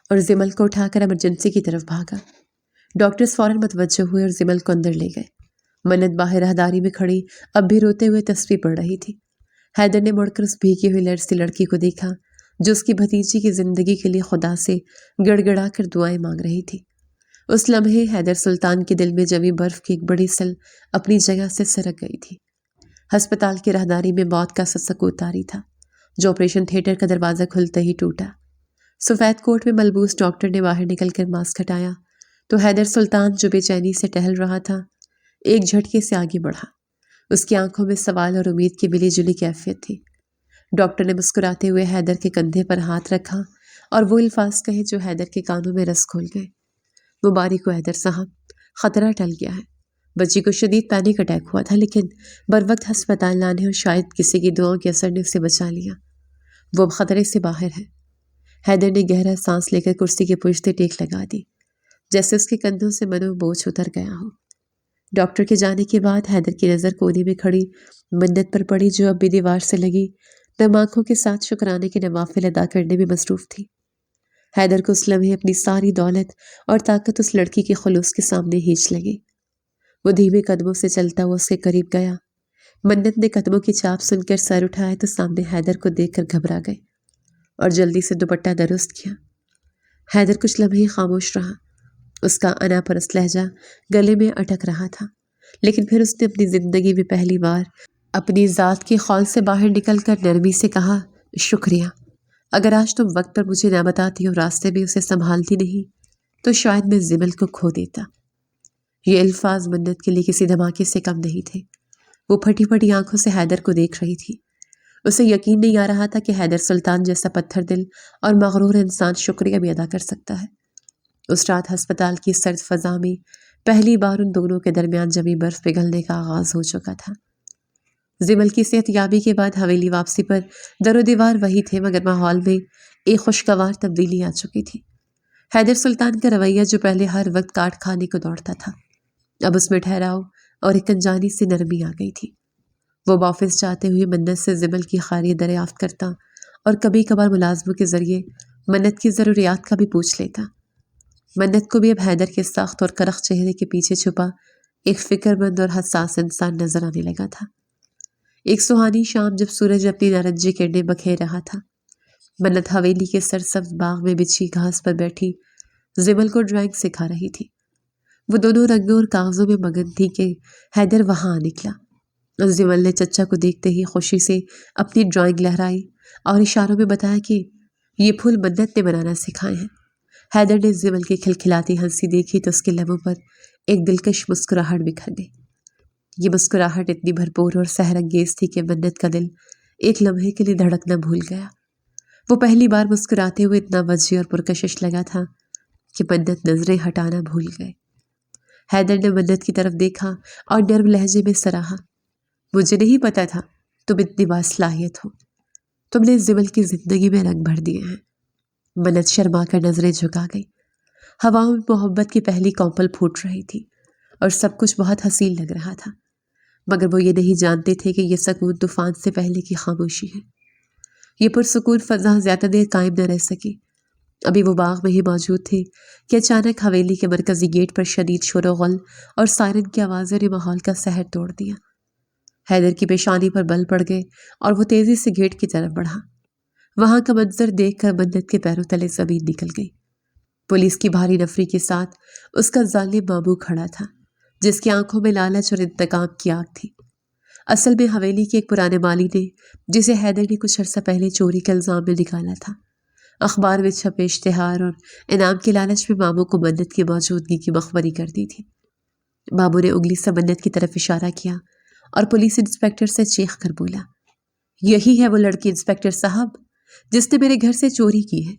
اور زمل کو اٹھا کر ایمرجنسی کی طرف بھاگا۔ ڈاکٹرز فوراً متوجہ ہوئے اور زمل کو اندر لے گئے۔ منت باہر راہداری میں کھڑی اب بھی روتے ہوئے تسبیح پڑھ رہی تھی۔ حیدر نے مڑ کر اس بھیگی ہوئی لرزتی لڑکی کو دیکھا جو اس کی بھتیجی کی زندگی کے لیے خدا سے گڑ گڑا کر دعائیں مانگ رہی تھی۔ اس لمحے حیدر سلطان کے دل میں جمی برف کی ایک بڑی سل اپنی جگہ سے سرک گئی تھی۔ ہسپتال کی راہداری میں موت کا سکوت طاری تھا جو آپریشن تھیٹر کا دروازہ کھلتے ہی ٹوٹا۔ سفید کوٹ میں ملبوس ڈاکٹر نے باہر نکل کر ماسک ہٹایا تو حیدر سلطان جو بے چینی سے ٹہل رہا تھا ایک جھٹکے سے آگے بڑھا۔ اس کی آنکھوں میں سوال اور امید کی ملی جلی کیفیت تھی۔ ڈاکٹر نے مسکراتے ہوئے حیدر کے کندھے پر ہاتھ رکھا اور وہ الفاظ کہے جو حیدر کے کانوں میں رس گھول گئے۔ مبارک ہو حیدر صاحب، خطرہ ٹل گیا ہے۔ بچی کو شدید پینک اٹیک ہوا تھا لیکن بروقت ہسپتال لانے اور شاید کسی کی دعاؤں کے اثر نے اسے بچا لیا۔ وہ اب خطرے سے باہر ہے۔ حیدر نے گہرا سانس لے کر کرسی کے پشتے ٹیک لگا دی جیسے اس کے کندھوں سے منو بوجھ اتر گیا ہو۔ ڈاکٹر کے جانے کے بعد حیدر کی نظر کونے میں کھڑی منت پر پڑی جو اب بھی دیوار سے لگی نم آنکھوں کے ساتھ شکرانے کے نوافل ادا کرنے میں مصروف تھی۔ حیدر کو اس لمحے اپنی ساری دولت اور طاقت اس لڑکی کے خلوص کے سامنے ہیچ لگی۔ وہ دھیمے قدموں سے چلتا ہوا اس کے قریب گیا۔ منت نے قدموں کی چاپ سن کر سر اٹھایا تو سامنے حیدر کو دیکھ کر گھبرا گئے اور جلدی سے دوپٹہ درست کیا۔ حیدر کچھ لمحے خاموش رہا۔ اس کا انا پرست لہجہ گلے میں اٹک رہا تھا لیکن پھر اس نے اپنی زندگی میں پہلی بار اپنی ذات کی خول سے باہر نکل کر نرمی سے کہا، شکریہ۔ اگر آج تم وقت پر مجھے نہ بتاتی اور راستے میں اسے سنبھالتی نہیں تو شاید میں زمل کو کھو دیتا۔ یہ الفاظ منت کے لیے کسی دھماکے سے کم نہیں تھے۔ وہ پھٹی پھٹی آنکھوں سے حیدر کو دیکھ رہی تھی۔ اسے یقین نہیں آ رہا تھا کہ حیدر سلطان جیسا پتھر دل اور مغرور انسان شکریہ بھی ادا کر سکتا ہے۔ اس رات ہسپتال کی سرد فضا میں پہلی بار ان دونوں کے درمیان جمی برف پگھلنے کا آغاز ہو چکا تھا۔ زمل کی صحت یابی کے بعد حویلی واپسی پر در و دیوار وہی تھے مگر ماحول میں ایک خوشگوار تبدیلی آ چکی تھی۔ حیدر سلطان کا رویہ جو پہلے ہر وقت کاٹ کھانے کو دوڑتا تھا اب اس میں ٹھہراؤ اور ایک انجانی سی نرمی آ گئی تھی۔ وہ واپس جاتے ہوئے منت سے زمل کی خیریت دریافت کرتا اور کبھی کبھار ملازموں کے ذریعے منت کی ضروریات کا بھی پوچھ لیتا۔ منت کو بھی اب حیدر کے سخت اور کرخ چہرے کے پیچھے چھپا ایک فکر مند اور حساس انسان نظر آنے لگا تھا۔ ایک سہانی شام جب سورج اپنی نارنجی کرنیں بکھیر رہا تھا، منت حویلی کے سرسبز باغ میں بچھی گھاس پر بیٹھی زمل کو ڈرائنگ سکھا رہی تھی۔ وہ دونوں رنگوں اور کاغذوں میں مگن تھی کہ حیدر وہاں آ نکلا۔ زمل نے چچا کو دیکھتے ہی خوشی سے اپنی ڈرائنگ لہرائی اور اشاروں میں بتایا کہ یہ پھول منت نے بنانا سکھائے ہیں۔ حیدر نے زمل کی کھلکھلاتی ہنسی دیکھی تو اس کے لبوں پر ایک دلکش مسکراہٹ بکھر گئی۔ یہ مسکراہٹ اتنی بھرپور اور سحر انگیز تھی کہ منت کا دل ایک لمحے کے لیے دھڑکنا بھول گیا۔ وہ پہلی بار مسکراتے ہوئے اتنا وجیح اور پرکشش لگا تھا کہ منت نظریں ہٹانا بھول گئے۔ حیدر نے منت کی طرف دیکھا اور نرم لہجے میں سراہا، مجھے نہیں پتا تھا تم اتنی باصلاحیت ہو، تم نے زمل کی زندگی میں رنگ بھر دیے ہیں۔ منت شرما کر نظریں جھکا گئی۔ ہواؤں میں محبت کی پہلی کونپل پھوٹ رہی تھی اور سب کچھ بہت حسین لگ رہا تھا، مگر وہ یہ نہیں جانتے تھے کہ یہ سکون طوفان سے پہلے کی خاموشی ہے۔ یہ پرسکون فضا زیادہ دیر قائم نہ رہ سکی۔ ابھی وہ باغ میں ہی موجود تھے کہ اچانک حویلی کے مرکزی گیٹ پر شدید شور و غل اور سائرن کی آوازیں نے ماحول کا سحر توڑ دیا۔ حیدر کی پیشانی پر بل پڑ گئے اور وہ تیزی سے گیٹ کی طرف بڑھا۔ وہاں کا منظر دیکھ کر منت کے پیروں تلے زمین نکل گئی۔ پولیس کی بھاری نفری کے ساتھ اس کا ظالم ماموں کھڑا تھا، جس کی آنکھوں میں لالچ اور انتقام کی آگ تھی۔ اصل میں حویلی کے ایک پرانے مالی نے، جسے حیدر نے کچھ عرصہ پہلے چوری کے الزام میں نکالا تھا، اخبار میں چھپے اشتہار اور انعام کے لالچ میں ماموں کو منت کی موجودگی کی مخبری کر دی تھی۔ ماموں نے انگلی سے منت کی طرف اشارہ کیا اور پولیس انسپکٹر سے چیخ کر بولا، یہی ہے وہ لڑکی انسپکٹر صاحب جس نے میرے گھر سے چوری کی ہے،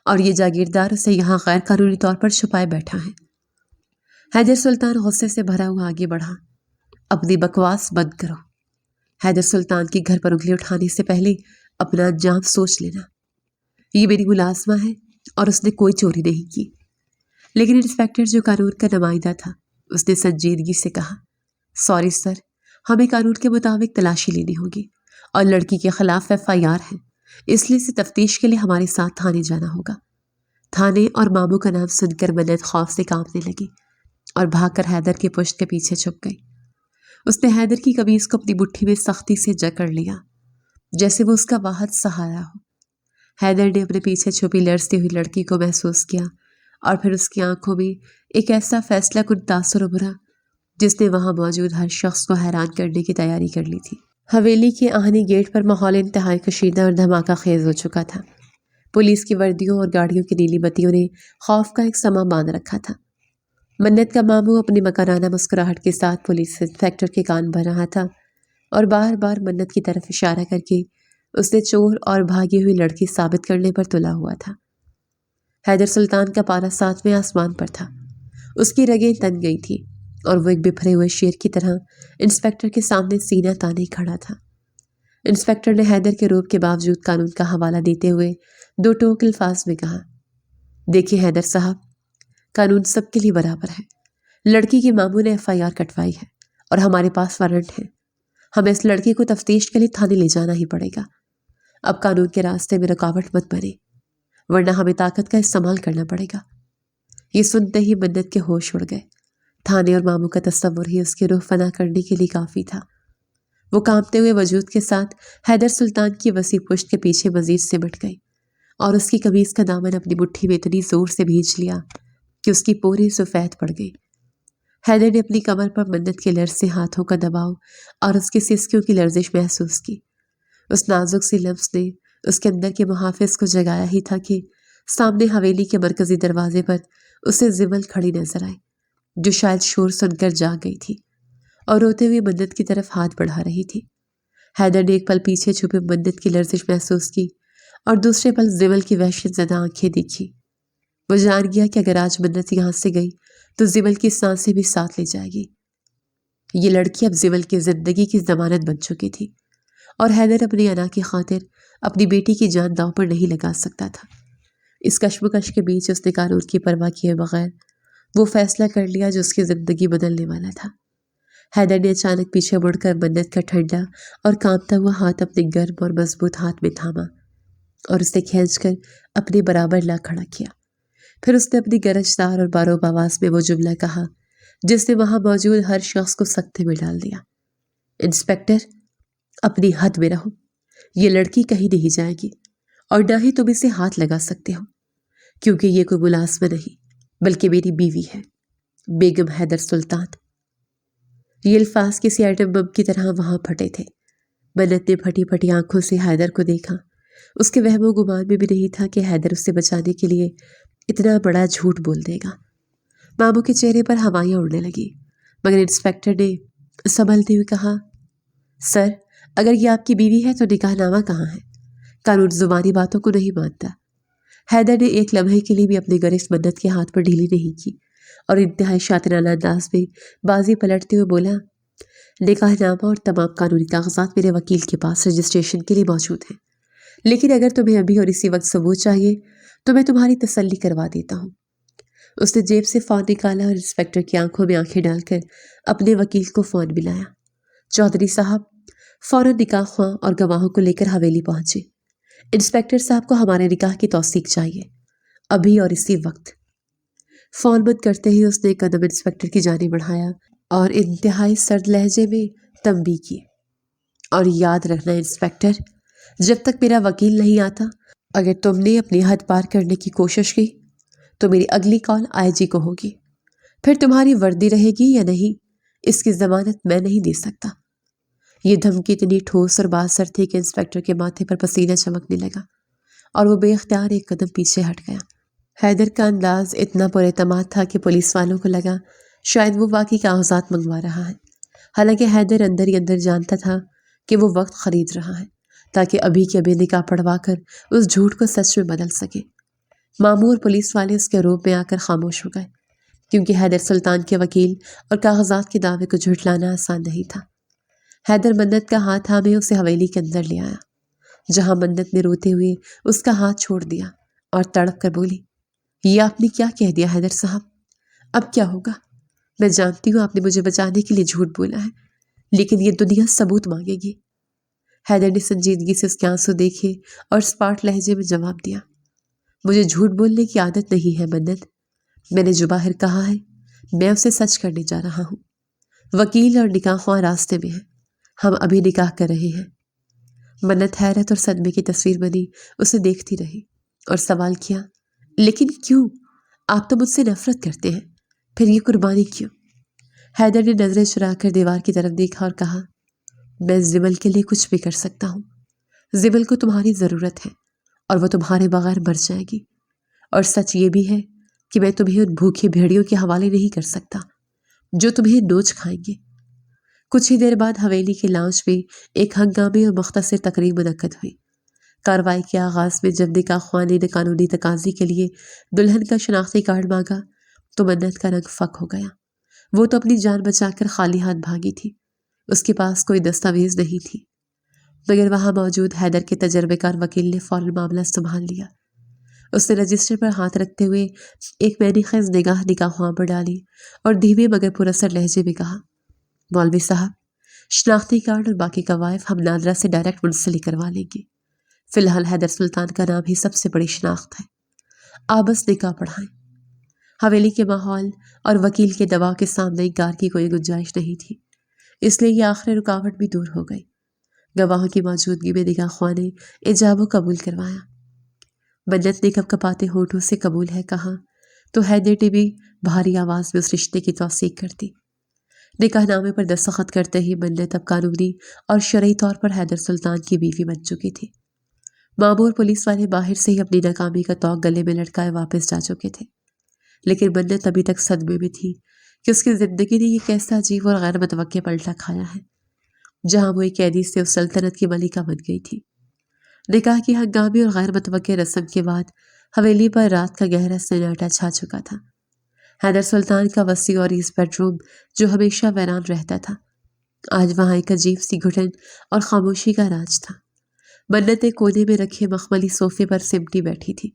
اور یہ جاگیردار اسے یہاں غیر قانونی طور پر چھپائے بیٹھا ہے۔ حیدر سلطان غصے سے بھرا ہوا آگے بڑھا، اپنی بکواس بند کرو۔ حیدر سلطان کی گھر پر انگلی اٹھانے سے پہلے اپنا انجام سوچ لینا۔ یہ میری ملازمہ ہے اور اس نے کوئی چوری نہیں کی۔ لیکن انسپکٹر جو قانون کا نمائندہ تھا، اس نے سنجیدگی سے کہا، سوری سر، ہمیں قانون کے مطابق تلاشی لینی ہوگی اور لڑکی کے خلاف FIR ہے، اس لیے اسے تفتیش کے لیے ہمارے ساتھ تھانے جانا ہوگا۔ تھانے اور ماموں کا نام سن کر منت خوف سے کانپنے لگی اور بھاگ کر حیدر کے پشت کے پیچھے چھپ گئی۔ اس نے حیدر کی قمیض کو اپنی مٹھی میں سختی سے جکڑ لیا، جیسے وہ اس کا واحد سہارا ہو۔ حیدر نے اپنے پیچھے چھپی لرزتی ہوئی لڑکی کو محسوس کیا اور پھر اس کی آنکھوں میں ایک ایسا فیصلہ کن تاثر ابھرا جس نے وہاں موجود ہر شخص کو حیران کرنے کی تیاری کر لی تھی۔ حویلی کے آہنی گیٹ پر ماحول انتہائی کشیدہ اور دھماکہ خیز ہو چکا تھا۔ پولیس کی وردیوں اور گاڑیوں کی نیلی بتیوں نے خوف کا ایک سما باندھ رکھا تھا۔ منت کا ماموں اپنی مکرانہ مسکراہٹ کے ساتھ پولیس انسپکٹر کے کان بھر رہا تھا اور بار بار منت کی طرف اشارہ کر کے اس نے چور اور بھاگی ہوئی لڑکی ثابت کرنے پر تلا ہوا تھا۔ حیدر سلطان کا پارا 7ویں آسمان پر تھا۔ اس کی رگیں تن گئی تھی اور وہ ایک بپھرے ہوئے شیر کی طرح انسپکٹر کے سامنے سینہ تانے کھڑا تھا۔ انسپکٹر نے حیدر کے روب کے باوجود قانون کا حوالہ دیتے ہوئے 2 ٹوک الفاظ میں کہا، دیکھیے حیدر صاحب، قانون سب کے لیے برابر ہے۔ لڑکی کے ماموں نے FIR کٹوائی ہے اور ہمارے پاس وارنٹ ہے۔ ہمیں اس لڑکی کو تفتیش کے لیے تھانے لے جانا ہی پڑے گا۔ اب قانون کے راستے میں رکاوٹ مت بنے، ورنہ ہمیں طاقت کا استعمال کرنا پڑے گا۔ یہ سنتے ہی منت کے ہوش اڑ گئے۔ تھانے اور ماموں کا تصور ہی اس کی روح فنا کرنے کے لیے کافی تھا۔ وہ کانپتے ہوئے وجود کے ساتھ حیدر سلطان کی وسیع پشت کے پیچھے مزید سمٹ گئی اور اس کی قمیض کا دامن اپنی مٹھی میں اتنی زور سے بھینچ لیا کہ اس کی پوری سفید پڑ گئی۔ حیدر نے اپنی کمر پر منت کے لرزتے ہاتھوں کا دباؤ اور اس کی سسکیوں کی لرزش محسوس کی۔ اس نازک سی لمس نے اس کے اندر کے محافظ کو جگایا ہی تھا کہ سامنے حویلی کے مرکزی دروازے پر اسے زمل کھڑی نظر آئی، جو شاید شور سن کر جاگ گئی تھی اور روتے ہوئے منت کی طرف ہاتھ بڑھا رہی تھی۔ حیدر نے ایک پل پیچھے چھپے منت کی لرزش محسوس کی اور دوسرے پل زمل کی وحشت زدہ آنکھیں دیکھی۔ وہ جان گیا کہ اگر آج منت یہاں سے گئی تو زمل کی سانسیں بھی ساتھ لے جائے گی۔ یہ لڑکی اب زمل کی زندگی کی ضمانت بن چکی تھی اور حیدر اپنی انا کی خاطر اپنی بیٹی کی جان داؤ پر نہیں لگا سکتا تھا۔ اس کشمکش کے بیچ اس نے قانون کی پرواہ کیے بغیر وہ فیصلہ کر لیا جو اس کی زندگی بدلنے والا تھا۔ حیدر نے اچانک پیچھے مڑ کر منت کا ٹھنڈا اور کانپتا ہوا ہاتھ اپنے گرم اور مضبوط ہاتھ میں تھاما اور اسے کھینچ کر اپنے برابر لا کھڑا کیا۔ پھر اس نے اپنی گرجدار اور باروب آواز میں وہ جملہ کہا جس نے وہاں موجود ہر شخص کو سکتے میں ڈال دیا، انسپکٹر، اپنی حد میں رہو۔ یہ لڑکی کہیں نہیں جائے گی اور نہ ہی تم اسے ہاتھ لگا سکتے ہو، کیونکہ یہ کوئی ملازمہ نہیں بلکہ میری بیوی ہے۔ بیگم حیدر سلطان۔ یہ الفاظ کسی ایٹم بم کی طرح وہاں پھٹے تھے۔ منت نے پھٹی پھٹی آنکھوں سے حیدر کو دیکھا۔ اس کے وہم و گمان میں بھی نہیں تھا کہ حیدر اسے بچانے کے لیے اتنا بڑا جھوٹ بول دے گا۔ ماموں کے چہرے پر ہوائیاں اڑنے لگی، مگر انسپکٹر نے سنبھلتے ہوئے کہا، سر، اگر یہ آپ کی بیوی ہے تو نکاح نامہ کہاں ہے؟ قانون زبانی باتوں کو نہیں مانتا۔ حیدر نے ایک لمحے کے لیے بھی اپنی گرفت منت کے ہاتھ پر ڈھیلی نہیں کی اور انتہائی شاطرانہ انداز میں بازی پلٹتے ہوئے بولا، نکاح نامہ اور تمام قانونی کاغذات میرے وکیل کے پاس رجسٹریشن کے لیے موجود ہیں، لیکن اگر تمہیں ابھی اور اسی وقت ثبوت چاہیے تو میں تمہاری تسلی کروا دیتا ہوں۔ اس نے جیب سے فون نکالا اور انسپکٹر کی آنکھوں میں آنکھیں ڈال کر اپنے وکیل کو فون ملایا۔ چودھری صاحب فوراً نکاح خواں اور گواہوں کو لے کر حویلی پہنچے۔ انسپکٹر صاحب کو ہمارے نکاح کی توثیق چاہیے، ابھی اور اسی وقت۔ فون بند کرتے ہی اس نے قدم انسپکٹر کی جانب بڑھایا اور انتہائی سرد لہجے میں تنبیہ کی، اور یاد رکھنا انسپکٹر، جب تک میرا وکیل نہیں آتا، اگر تم نے اپنی حد پار کرنے کی کوشش کی تو میری اگلی کال آئی جی کو ہوگی، پھر تمہاری وردی رہے گی یا نہیں اس کی ضمانت میں نہیں دے سکتا۔ یہ دھمکی اتنی ٹھوس اور بااثر تھی کہ انسپکٹر کے ماتھے پر پسینہ چمکنے لگا اور وہ بے اختیار ایک قدم پیچھے ہٹ گیا۔ حیدر کا انداز اتنا پر اعتماد تھا کہ پولیس والوں کو لگا شاید وہ واقعی کاغذات منگوا رہا ہے، حالانکہ حیدر اندر ہی اندر جانتا تھا کہ وہ وقت خرید رہا ہے تاکہ ابھی کے ابھی نکاح پڑھوا کر اس جھوٹ کو سچ میں بدل سکے۔ ماموں اور پولیس والے اس کے روپ میں آ کر خاموش ہو گئے، کیونکہ حیدر سلطان کے وکیل اور کاغذات کے دعوے کو جھٹلانا آسان نہیں تھا۔ حیدر منت کا ہاتھ تھامے اسے حویلی کے اندر لے آیا، جہاں منت نے روتے ہوئے اس کا ہاتھ چھوڑ دیا اور تڑپ کر بولی، یہ آپ نے کیا کہہ دیا حیدر صاحب؟ اب کیا ہوگا؟ میں جانتی ہوں آپ نے مجھے بچانے کے لیے جھوٹ بولا ہے، لیکن یہ دنیا ثبوت مانگے گی۔ حیدر نے سنجیدگی سے اس کے آنسو دیکھے اور اسپاٹ لہجے میں جواب دیا، مجھے جھوٹ بولنے کی عادت نہیں ہے منت، میں نے جو باہر کہا ہے میں اسے سچ کرنے جا رہا ہوں۔ وکیل اور نکاح خواں راستے میں ہیں، ہم ابھی نکاح کر رہے ہیں۔ منت حیرت اور صدمے کی تصویر بنی اسے دیکھتی رہی اور سوال کیا، لیکن کیوں؟ آپ تو مجھ سے نفرت کرتے ہیں، پھر یہ قربانی کیوں؟ حیدر نے نظریں چرا کر دیوار کی طرف دیکھا اور کہا، میں زبل کے لیے کچھ بھی کر سکتا ہوں۔ زبل کو تمہاری ضرورت ہے اور وہ تمہارے بغیر مر جائے گی، اور سچ یہ بھی ہے کہ میں تمہیں ان بھوکھی بھیڑیوں کے حوالے نہیں کر سکتا جو تمہیں نوچ کھائیں گے۔ کچھ ہی دیر بعد حویلی کے لاؤنج میں ایک ہنگامی اور مختصر تقریب منعقد ہوئی۔ کارروائی کے آغاز میں جب نکاح خواہ نے قانونی تقاضی کے لیے دلہن کا شناختی کارڈ مانگا تو منت کا رنگ فک ہو گیا۔ وہ تو اپنی جان بچا کر خالی ہاتھ بھاگی تھی، اس کے پاس کوئی دستاویز نہیں تھی، مگر وہاں موجود حیدر کے تجربے کار وکیل نے فوراً معاملہ سنبھال لیا۔ اس نے رجسٹر پر ہاتھ رکھتے ہوئے ایک معنی خیز نگاہ نکاح خواہ پر ڈالی اور دھیمے مگر پراثر لہجے میں کہا، مولوی صاحب، شناختی کارڈ اور باقی قوائف ہم نادرہ سے ڈائریکٹ منسلک کروا لیں گے۔ فی الحال حیدر سلطان کا نام ہی سب سے بڑی شناخت ہے، آپ بس نکاح پڑھائیں۔ حویلی کے ماحول اور وکیل کے دباؤ کے سامنے انکار کی کوئی گنجائش نہیں تھی، اس لیے یہ آخری رکاوٹ بھی دور ہو گئی۔ گواہوں کی موجودگی میں نکاح خواہ نے ایجاب و قبول کروایا۔ منت نے کپ کپاتے ہونٹوں سے قبول ہے کہا تو حیدر نے بھی بھاری آواز میں اس رشتے کی توثیق کر دی۔ نکاح نامے پر دستخط کرتے ہی منت اب قانونی اور شرعی طور پر حیدر سلطان کی بیوی بن چکی تھی۔ مامور پولیس والے باہر سے ہی اپنی ناکامی کا توق گلے میں لٹکائے واپس جا چکے تھے، لیکن منت ابھی تک صدمے میں تھی کہ اس کی زندگی نے یہ کیسا عجیب اور غیر متوقع پلٹا کھایا ہے، جہاں وہ ایک قیدی سے اس سلطنت کی ملکہ بن گئی تھی۔ نکاح کی ہنگامی اور غیر متوقع رسم کے بعد حویلی پر رات کا گہرا سناٹا چھا چکا تھا۔ حیدر سلطان کا وسیع اور اس بیڈ روم جو ہمیشہ ویران رہتا تھا، آج وہاں ایک عجیب سی گھٹن اور خاموشی کا راج تھا۔ منت ایک کونے میں رکھے مخملی صوفے پر سمٹی بیٹھی تھی،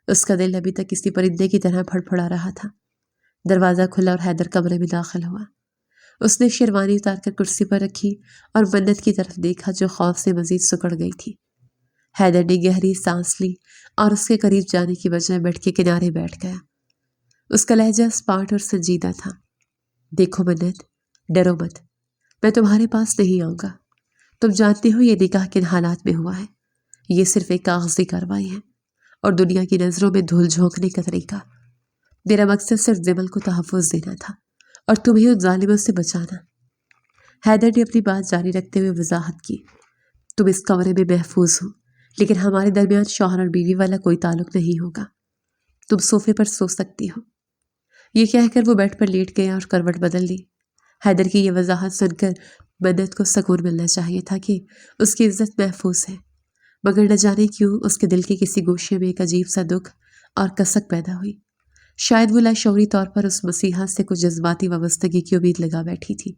اس کا دل ابھی تک کسی پرندے کی طرح پھڑپھڑا رہا تھا۔ دروازہ کھلا اور حیدر کمرے میں داخل ہوا۔ اس نے شیروانی اتار کر کرسی پر رکھی اور منت کی طرف دیکھا جو خوف سے مزید سکڑ گئی تھی۔ حیدر نے گہری سانس لی اور اس کے قریب جانے کی بجائے بیٹھ کے کنارے بیٹھ گیا۔ اس کا لہجہ اسپاٹ اور سنجیدہ تھا، دیکھو منت، ڈرو مت، میں تمہارے پاس نہیں آؤں گا۔ تم جانتے ہو یہ نکاح کن حالات میں ہوا ہے، یہ صرف ایک کاغذی کارروائی ہے اور دنیا کی نظروں میں دھول جھونکنے کا طریقہ۔ میرا مقصد صرف زمل کو تحفظ دینا تھا اور تمہیں ان ظالموں سے بچانا۔ حیدر نے اپنی بات جاری رکھتے ہوئے وضاحت کی، تم اس کمرے میں محفوظ ہو، لیکن ہمارے درمیان شوہر اور بیوی والا کوئی تعلق نہیں ہوگا۔ تم صوفے پر سو سکتی ہو۔ یہ کہہ کر وہ بیڈ پر لیٹ گیا اور کروٹ بدل لی۔ حیدر کی یہ وضاحت سن کر منت کو سکون ملنا چاہیے تھا کہ اس کی عزت محفوظ ہے، مگر نہ جانے کیوں اس کے دل کے کسی گوشے میں ایک عجیب سا دکھ اور کسک پیدا ہوئی۔ شاید وہ لاشعوری طور پر اس مسیحا سے کچھ جذباتی وابستگی کی امید لگا بیٹھی تھی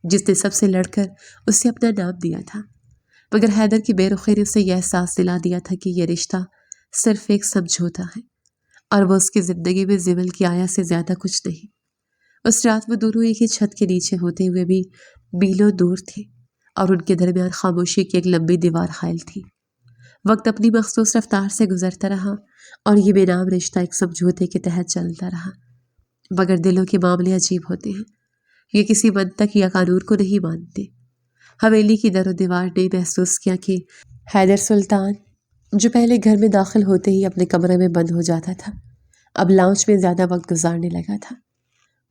جس نے سب سے لڑ کر اسے اپنا نام دیا تھا، مگر حیدر کی بے رخی نے اسے یہ احساس دلا دیا تھا کہ یہ رشتہ صرف ایک سمجھوتا ہے اور وہ اس کی زندگی میں زمل کی آیا سے زیادہ کچھ نہیں۔ اس رات وہ دونوں ایک ہی چھت کے نیچے ہوتے ہوئے بھی میلوں دور تھے اور ان کے درمیان خاموشی کی ایک لمبی دیوار حائل تھی۔ وقت اپنی مخصوص رفتار سے گزرتا رہا اور یہ بے نام رشتہ ایک سمجھوتے کے تحت چلتا رہا، مگر دلوں کے معاملے عجیب ہوتے ہیں، یہ کسی منطق یا قانون کو نہیں مانتے۔ حویلی کی در و دیوار نے محسوس کیا کہ حیدر سلطان، جو پہلے گھر میں داخل ہوتے ہی اپنے کمرے میں بند ہو جاتا تھا، اب لاؤنج میں زیادہ وقت گزارنے لگا تھا۔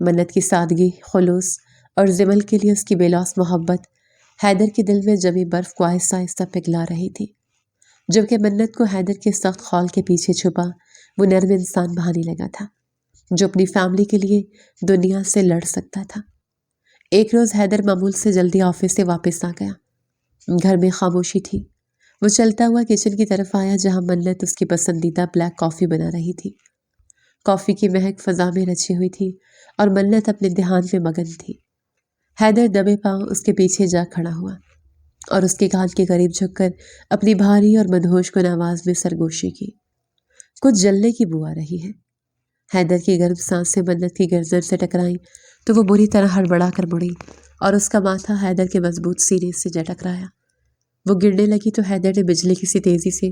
منت کی سادگی، خلوص اور زمل کے لیے اس کی بے لوث محبت حیدر کے دل میں جمی برف کو آہستہ آہستہ پگھلا رہی تھی، جبکہ منت کو حیدر کے سخت خول کے پیچھے چھپا وہ نرم انسان بھانے لگا تھا جو اپنی فیملی کے لیے دنیا سے لڑ سکتا تھا۔ ایک روز حیدر معمول سے جلدی آفس سے واپس آ گیا۔ گھر میں خاموشی تھی۔ وہ چلتا ہوا کچن کی طرف آیا جہاں منت اس کی پسندیدہ بلیک کافی بنا رہی تھی۔ کافی کی مہک فضا میں رچی ہوئی تھی اور منت اپنے دھیان میں مگن تھی۔ حیدر دبے پاؤں اس کے پیچھے جا کھڑا ہوا اور اس کے کان کے قریب جھک کر اپنی بھاری اور مدہوش کن آواز میں سرگوشی کی۔ کچھ جلنے کی بو آ رہی ہے۔ حیدر کی گرم سانسیں منت کی گردن سے ٹکرائیں تو وہ بری طرح ہڑبڑا کر مڑی اور اس کا ماتھا حیدر کے مضبوط سینے سے جا ٹکرایا۔ وہ گرنے لگی تو حیدر نے بجلی کی سی تیزی سے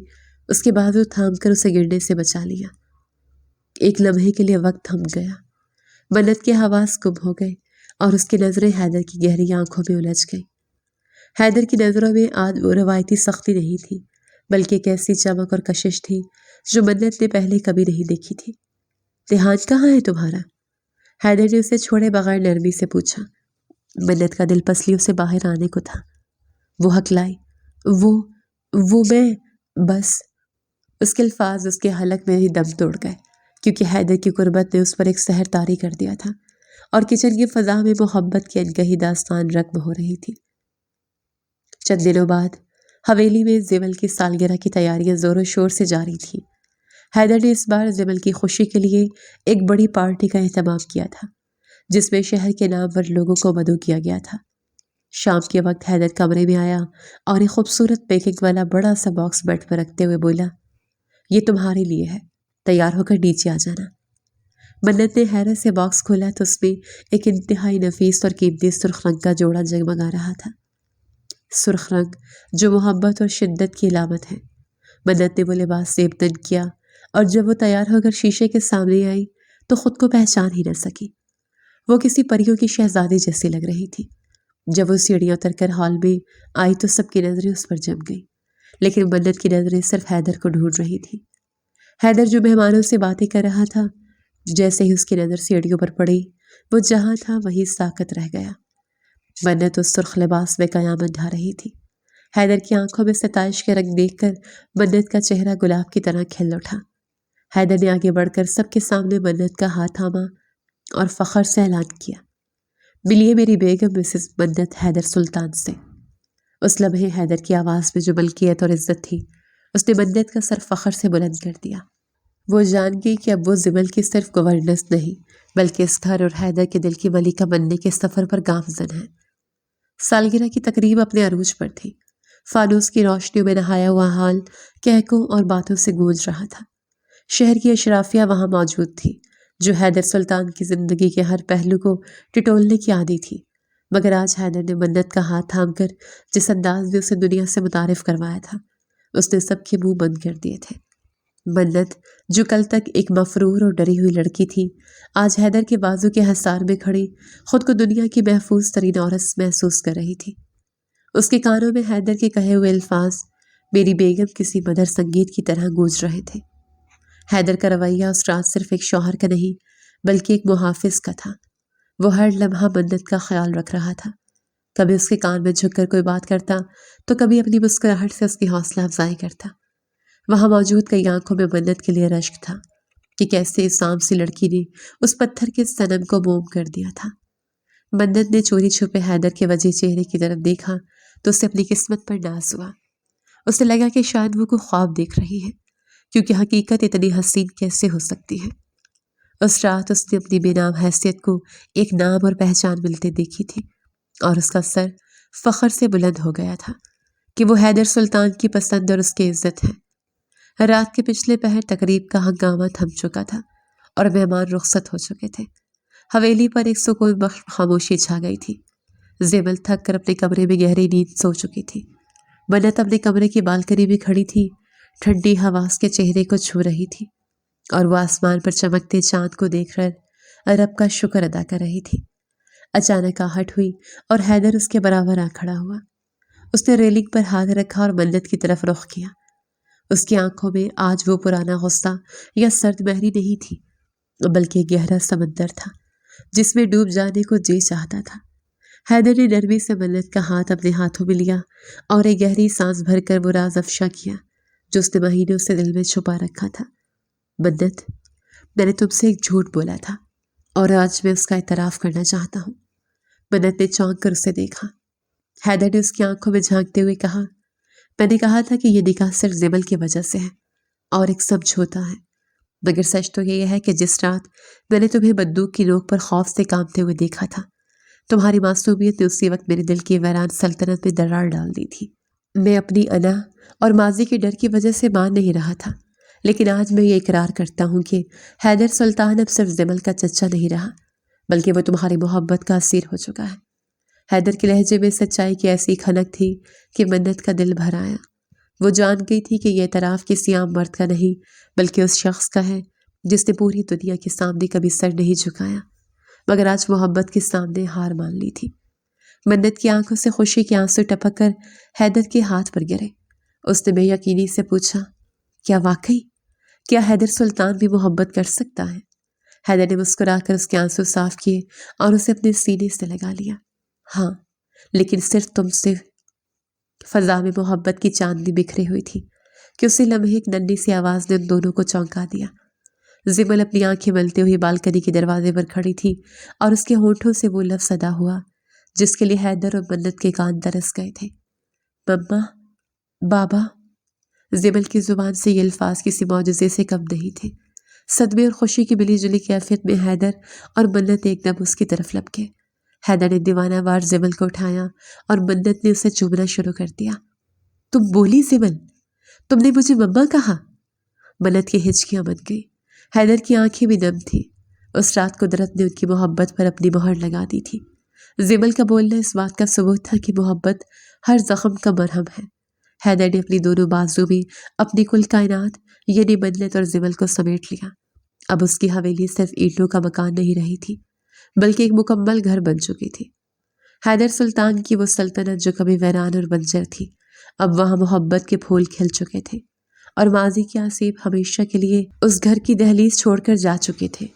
اس کے بازو تھام کر اسے گرنے سے بچا لیا۔ ایک لمحے کے لیے وقت تھم گیا۔ منت کے حواس گم ہو گئے اور اس کی نظریں حیدر کی گہری آنکھوں میں الجھ گئیں۔ حیدر کی نظروں میں آج وہ روایتی سختی نہیں تھی، بلکہ ایک ایسی چمک اور کشش تھی جو منت نے پہلے کبھی نہیں دیکھی تھی۔ دھیان کہاں ہے تمہارا؟ حیدر نے اسے چھوڑے بغیر نرمی سے پوچھا۔ منت کا دل پسلیوں سے باہر آنے کو تھا۔ وہ ہکلائی، وہ میں بس۔ اس کے الفاظ اس کے حلق میں ہی دم توڑ گئے، کیونکہ حیدر کی قربت نے اس پر ایک سحر طاری کر دیا تھا اور کچن کی فضا میں محبت کی انکہی داستان رقم ہو رہی تھی۔ چند دنوں بعد حویلی میں زمل کی سالگرہ کی تیاریاں زور و شور سے جاری تھیں۔ حیدر نے اس بار زمل کی خوشی کے لیے ایک بڑی پارٹی کا اہتمام کیا تھا جس میں شہر کے نامور لوگوں کو مدعو کیا گیا تھا۔ شام کے وقت حیدر کمرے میں آیا اور ایک خوبصورت پیکنگ والا بڑا سا باکس بیڈ پر رکھتے ہوئے بولا، یہ تمہارے لیے ہے، تیار ہو کر نیچے آ جانا۔ منت نے حیرت سے باکس کھولا تو اس میں ایک انتہائی نفیس اور قیمتی سرخ رنگ کا جوڑا جگمگا رہا تھا۔ سرخ رنگ جو محبت اور شدت کی علامت ہے۔ منت نے وہ لباس زیبدن کیا اور جب وہ تیار ہو کر شیشے کے سامنے آئی تو خود کو پہچان ہی نہ سکی۔ وہ کسی پریوں کی شہزادی جیسی لگ رہی تھی۔ جب وہ سیڑھیاں اتر کر ہال میں آئی تو سب کی نظریں اس پر جم گئیں، لیکن منت کی نظریں صرف حیدر کو ڈھونڈ رہی تھی۔ حیدر جو مہمانوں سے باتیں کر رہا تھا، جیسے ہی اس کی نظر سیڑھیوں پر پڑی وہ جہاں تھا وہیں ساکت رہ گیا۔ منت اس سرخ لباس میں قیامت ڈھا رہی تھی۔ حیدر کی آنکھوں میں ستائش کے رنگ دیکھ کر منت کا چہرہ گلاب کی طرح کھل اٹھا۔ حیدر نے آگے بڑھ کر سب کے سامنے منت کا ہاتھ تھاما اور فخر سے اعلان کیا، ملیے میری بیگم مسز منت حیدر سلطان سے۔ اس لمحے حیدر کی آواز میں جو ملکیت اور عزت تھی، اس نے منت کا سر فخر سے بلند کر دیا۔ وہ جان گئی کہ اب وہ زمل کی صرف گورنس نہیں بلکہ اس گھر اور حیدر کے دل کی ملکہ بننے کے سفر پر گامزن ہے۔ سالگرہ کی تقریب اپنے عروج پر تھی۔ فانوس کی روشنیوں میں نہایا ہوا حال کہکوں اور باتوں سے گونج رہا تھا۔ شہر کی اشرافیہ وہاں موجود تھی جو حیدر سلطان کی زندگی کے ہر پہلو کو ٹٹولنے کی عادی تھی، مگر آج حیدر نے منت کا ہاتھ تھام کر جس انداز میں اسے دنیا سے متعارف کروایا تھا، اس نے سب کے منہ بند کر دیے تھے۔ منت جو کل تک ایک مفرور اور ڈری ہوئی لڑکی تھی، آج حیدر کے بازو کے حصار میں کھڑی خود کو دنیا کی محفوظ ترین عورت محسوس کر رہی تھی۔ اس کے کانوں میں حیدر کے کہے ہوئے الفاظ میری بیگم کسی مدر سنگیت کی طرح گونج رہے تھے۔ حیدر کا رویہ اس رات صرف ایک شوہر کا نہیں بلکہ ایک محافظ کا تھا۔ وہ ہر لمحہ منت کا خیال رکھ رہا تھا، کبھی اس کے کان میں جھک کر کوئی بات کرتا تو کبھی اپنی مسکراہٹ سے اس کی حوصلہ افزائی کرتا۔ وہاں موجود کئی آنکھوں میں منت کے لیے رشک تھا کہ کیسے اس عام سی لڑکی نے اس پتھر کے صنم کو موم کر دیا تھا۔ منت نے چوری چھپے حیدر کے وجہ چہرے کی طرف دیکھا تو اسے اپنی قسمت پر ناز ہوا۔ اسے لگا کہ شاید وہ کوئی خواب دیکھ رہی ہے، کیونکہ حقیقت اتنی حسین کیسے ہو سکتی ہے۔ اس رات اس نے اپنی بے نام حیثیت کو ایک نام اور پہچان ملتے دیکھی تھی، اور اس کا سر فخر سے بلند ہو گیا تھا کہ وہ حیدر سلطان کی پسند اور اس کی عزت ہے۔ رات کے پچھلے پہر تقریب کا ہنگامہ تھم چکا تھا اور مہمان رخصت ہو چکے تھے۔ حویلی پر ایک سکون بخش خاموشی چھا گئی تھی۔ زیبل تھک کر اپنے کمرے میں گہری نیند سو چکی تھی۔ منت اپنے کمرے کی بالکنی میں کھڑی تھی، ٹھنڈی ہوا اس کے چہرے کو چھو رہی تھی اور وہ آسمان پر چمکتے چاند کو دیکھ کر رب کا شکر ادا کر رہی تھی۔ اچانک آہٹ ہوئی اور حیدر اس کے برابر آ کھڑا ہوا۔ اس نے ریلنگ پر ہاتھ رکھا اور منت کی طرف رخ کیا۔ اس کی آنکھوں میں آج وہ پرانا غصہ یا سرد مہری نہیں تھی، بلکہ ایک گہرا سمندر تھا جس میں ڈوب جانے کو جی چاہتا تھا۔ حیدر نے نرمی سے منت کا ہاتھ اپنے ہاتھوں میں لیا اور ایک گہری سانس بھر کر وہ راز افشا کیا جو اس نے مہینوں سے دل میں چھپا رکھا تھا۔ منت، میں نے تم سے ایک جھوٹ بولا تھا اور آج میں اس کا اعتراف کرنا چاہتا ہوں۔ منت نے چونک کر اسے دیکھا۔ حیدر نے اس کی آنکھوں میں جھانکتے ہوئے کہا، میں نے کہا تھا کہ یہ نکاح صرف زیبل کی وجہ سے ہے اور ایک سمجھوتا ہے، مگر سچ تو یہ ہے کہ جس رات میں نے تمہیں بندوق کی نوک پر خوف سے کانپتے ہوئے دیکھا تھا، تمہاری معصومیت نے اسی وقت میرے دل کی ویران سلطنت میں درار ڈال دی تھی۔ میں اپنی انا اور ماضی کے ڈر کی وجہ سے مان نہیں رہا تھا، لیکن آج میں یہ اقرار کرتا ہوں کہ حیدر سلطان اب صرف زیبل کا چچا نہیں رہا، بلکہ وہ تمہاری محبت کا اسیر ہو چکا ہے۔ حیدر کے لہجے میں سچائی کی ایسی کھنک تھی کہ منت کا دل بھر آیا۔ وہ جان گئی تھی کہ یہ اعتراف کسی عام مرد کا نہیں بلکہ اس شخص کا ہے جس نے پوری دنیا کے سامنے کبھی سر نہیں جھکایا، مگر آج محبت کے سامنے ہار مان لی تھی۔ منت کی آنکھوں سے خوشی کے آنسو ٹپک کر حیدر کے ہاتھ پر گرے۔ اس نے بے یقینی سے پوچھا، کیا واقعی؟ کیا حیدر سلطان بھی محبت کر سکتا ہے؟ حیدر نے مسکرا کر اس کے آنسو صاف کیے اور اسے اپنے سینے سے لگا لیا۔ ہاں، لیکن صرف تم سے۔ فضا میں محبت کی چاندنی بکھری ہوئی تھی کہ اسی لمحے ایک ننھی سی آواز نے ان دونوں کو چونکا دیا۔ زیبل اپنی آنکھیں ملتے ہوئی بالکنی کے دروازے پر کھڑی تھی اور اس کے ہونٹوں سے وہ لفظ ادا ہوا جس کے لیے حیدر اور منت کے کان ترس گئے تھے، مما، بابا۔ زیبل کی زبان سے یہ الفاظ کسی معجزے سے کم نہیں تھے۔ صدمے اور خوشی کی ملی جلی کیفیت میں حیدر اور منت ایک دم اس کی طرف لپکے۔ حیدر نے دیوانہ وار زیبل کو اٹھایا اور منت نے اسے چومنا شروع کر دیا۔ تم بولی زیبل، تم نے مجھے مما کہا؟ منت کی ہچکیاں بن گئی۔ حیدر کی آنکھیں بھی نم تھی۔ اس رات قدرت نے ان کی محبت پر اپنی مہر لگا دی تھی۔ زیبل کا بولنا اس بات کا ثبوت تھا کہ محبت ہر زخم کا مرہم ہے۔ حیدر نے اپنی دونوں بازو میں اپنی کل کائنات یعنی منت اور زیبل کو سمیٹ لیا۔ اب اس کی حویلی صرف اینٹوں کا مکان نہیں رہی تھی بلکہ ایک مکمل گھر بن چکی تھی۔ حیدر سلطان کی وہ سلطنت جو کبھی ویران اور بنجر تھی، اب وہاں محبت کے پھول کھل چکے تھے اور ماضی کے آسیب ہمیشہ کے لیے اس گھر کی دہلیز چھوڑ کر جا چکے تھے۔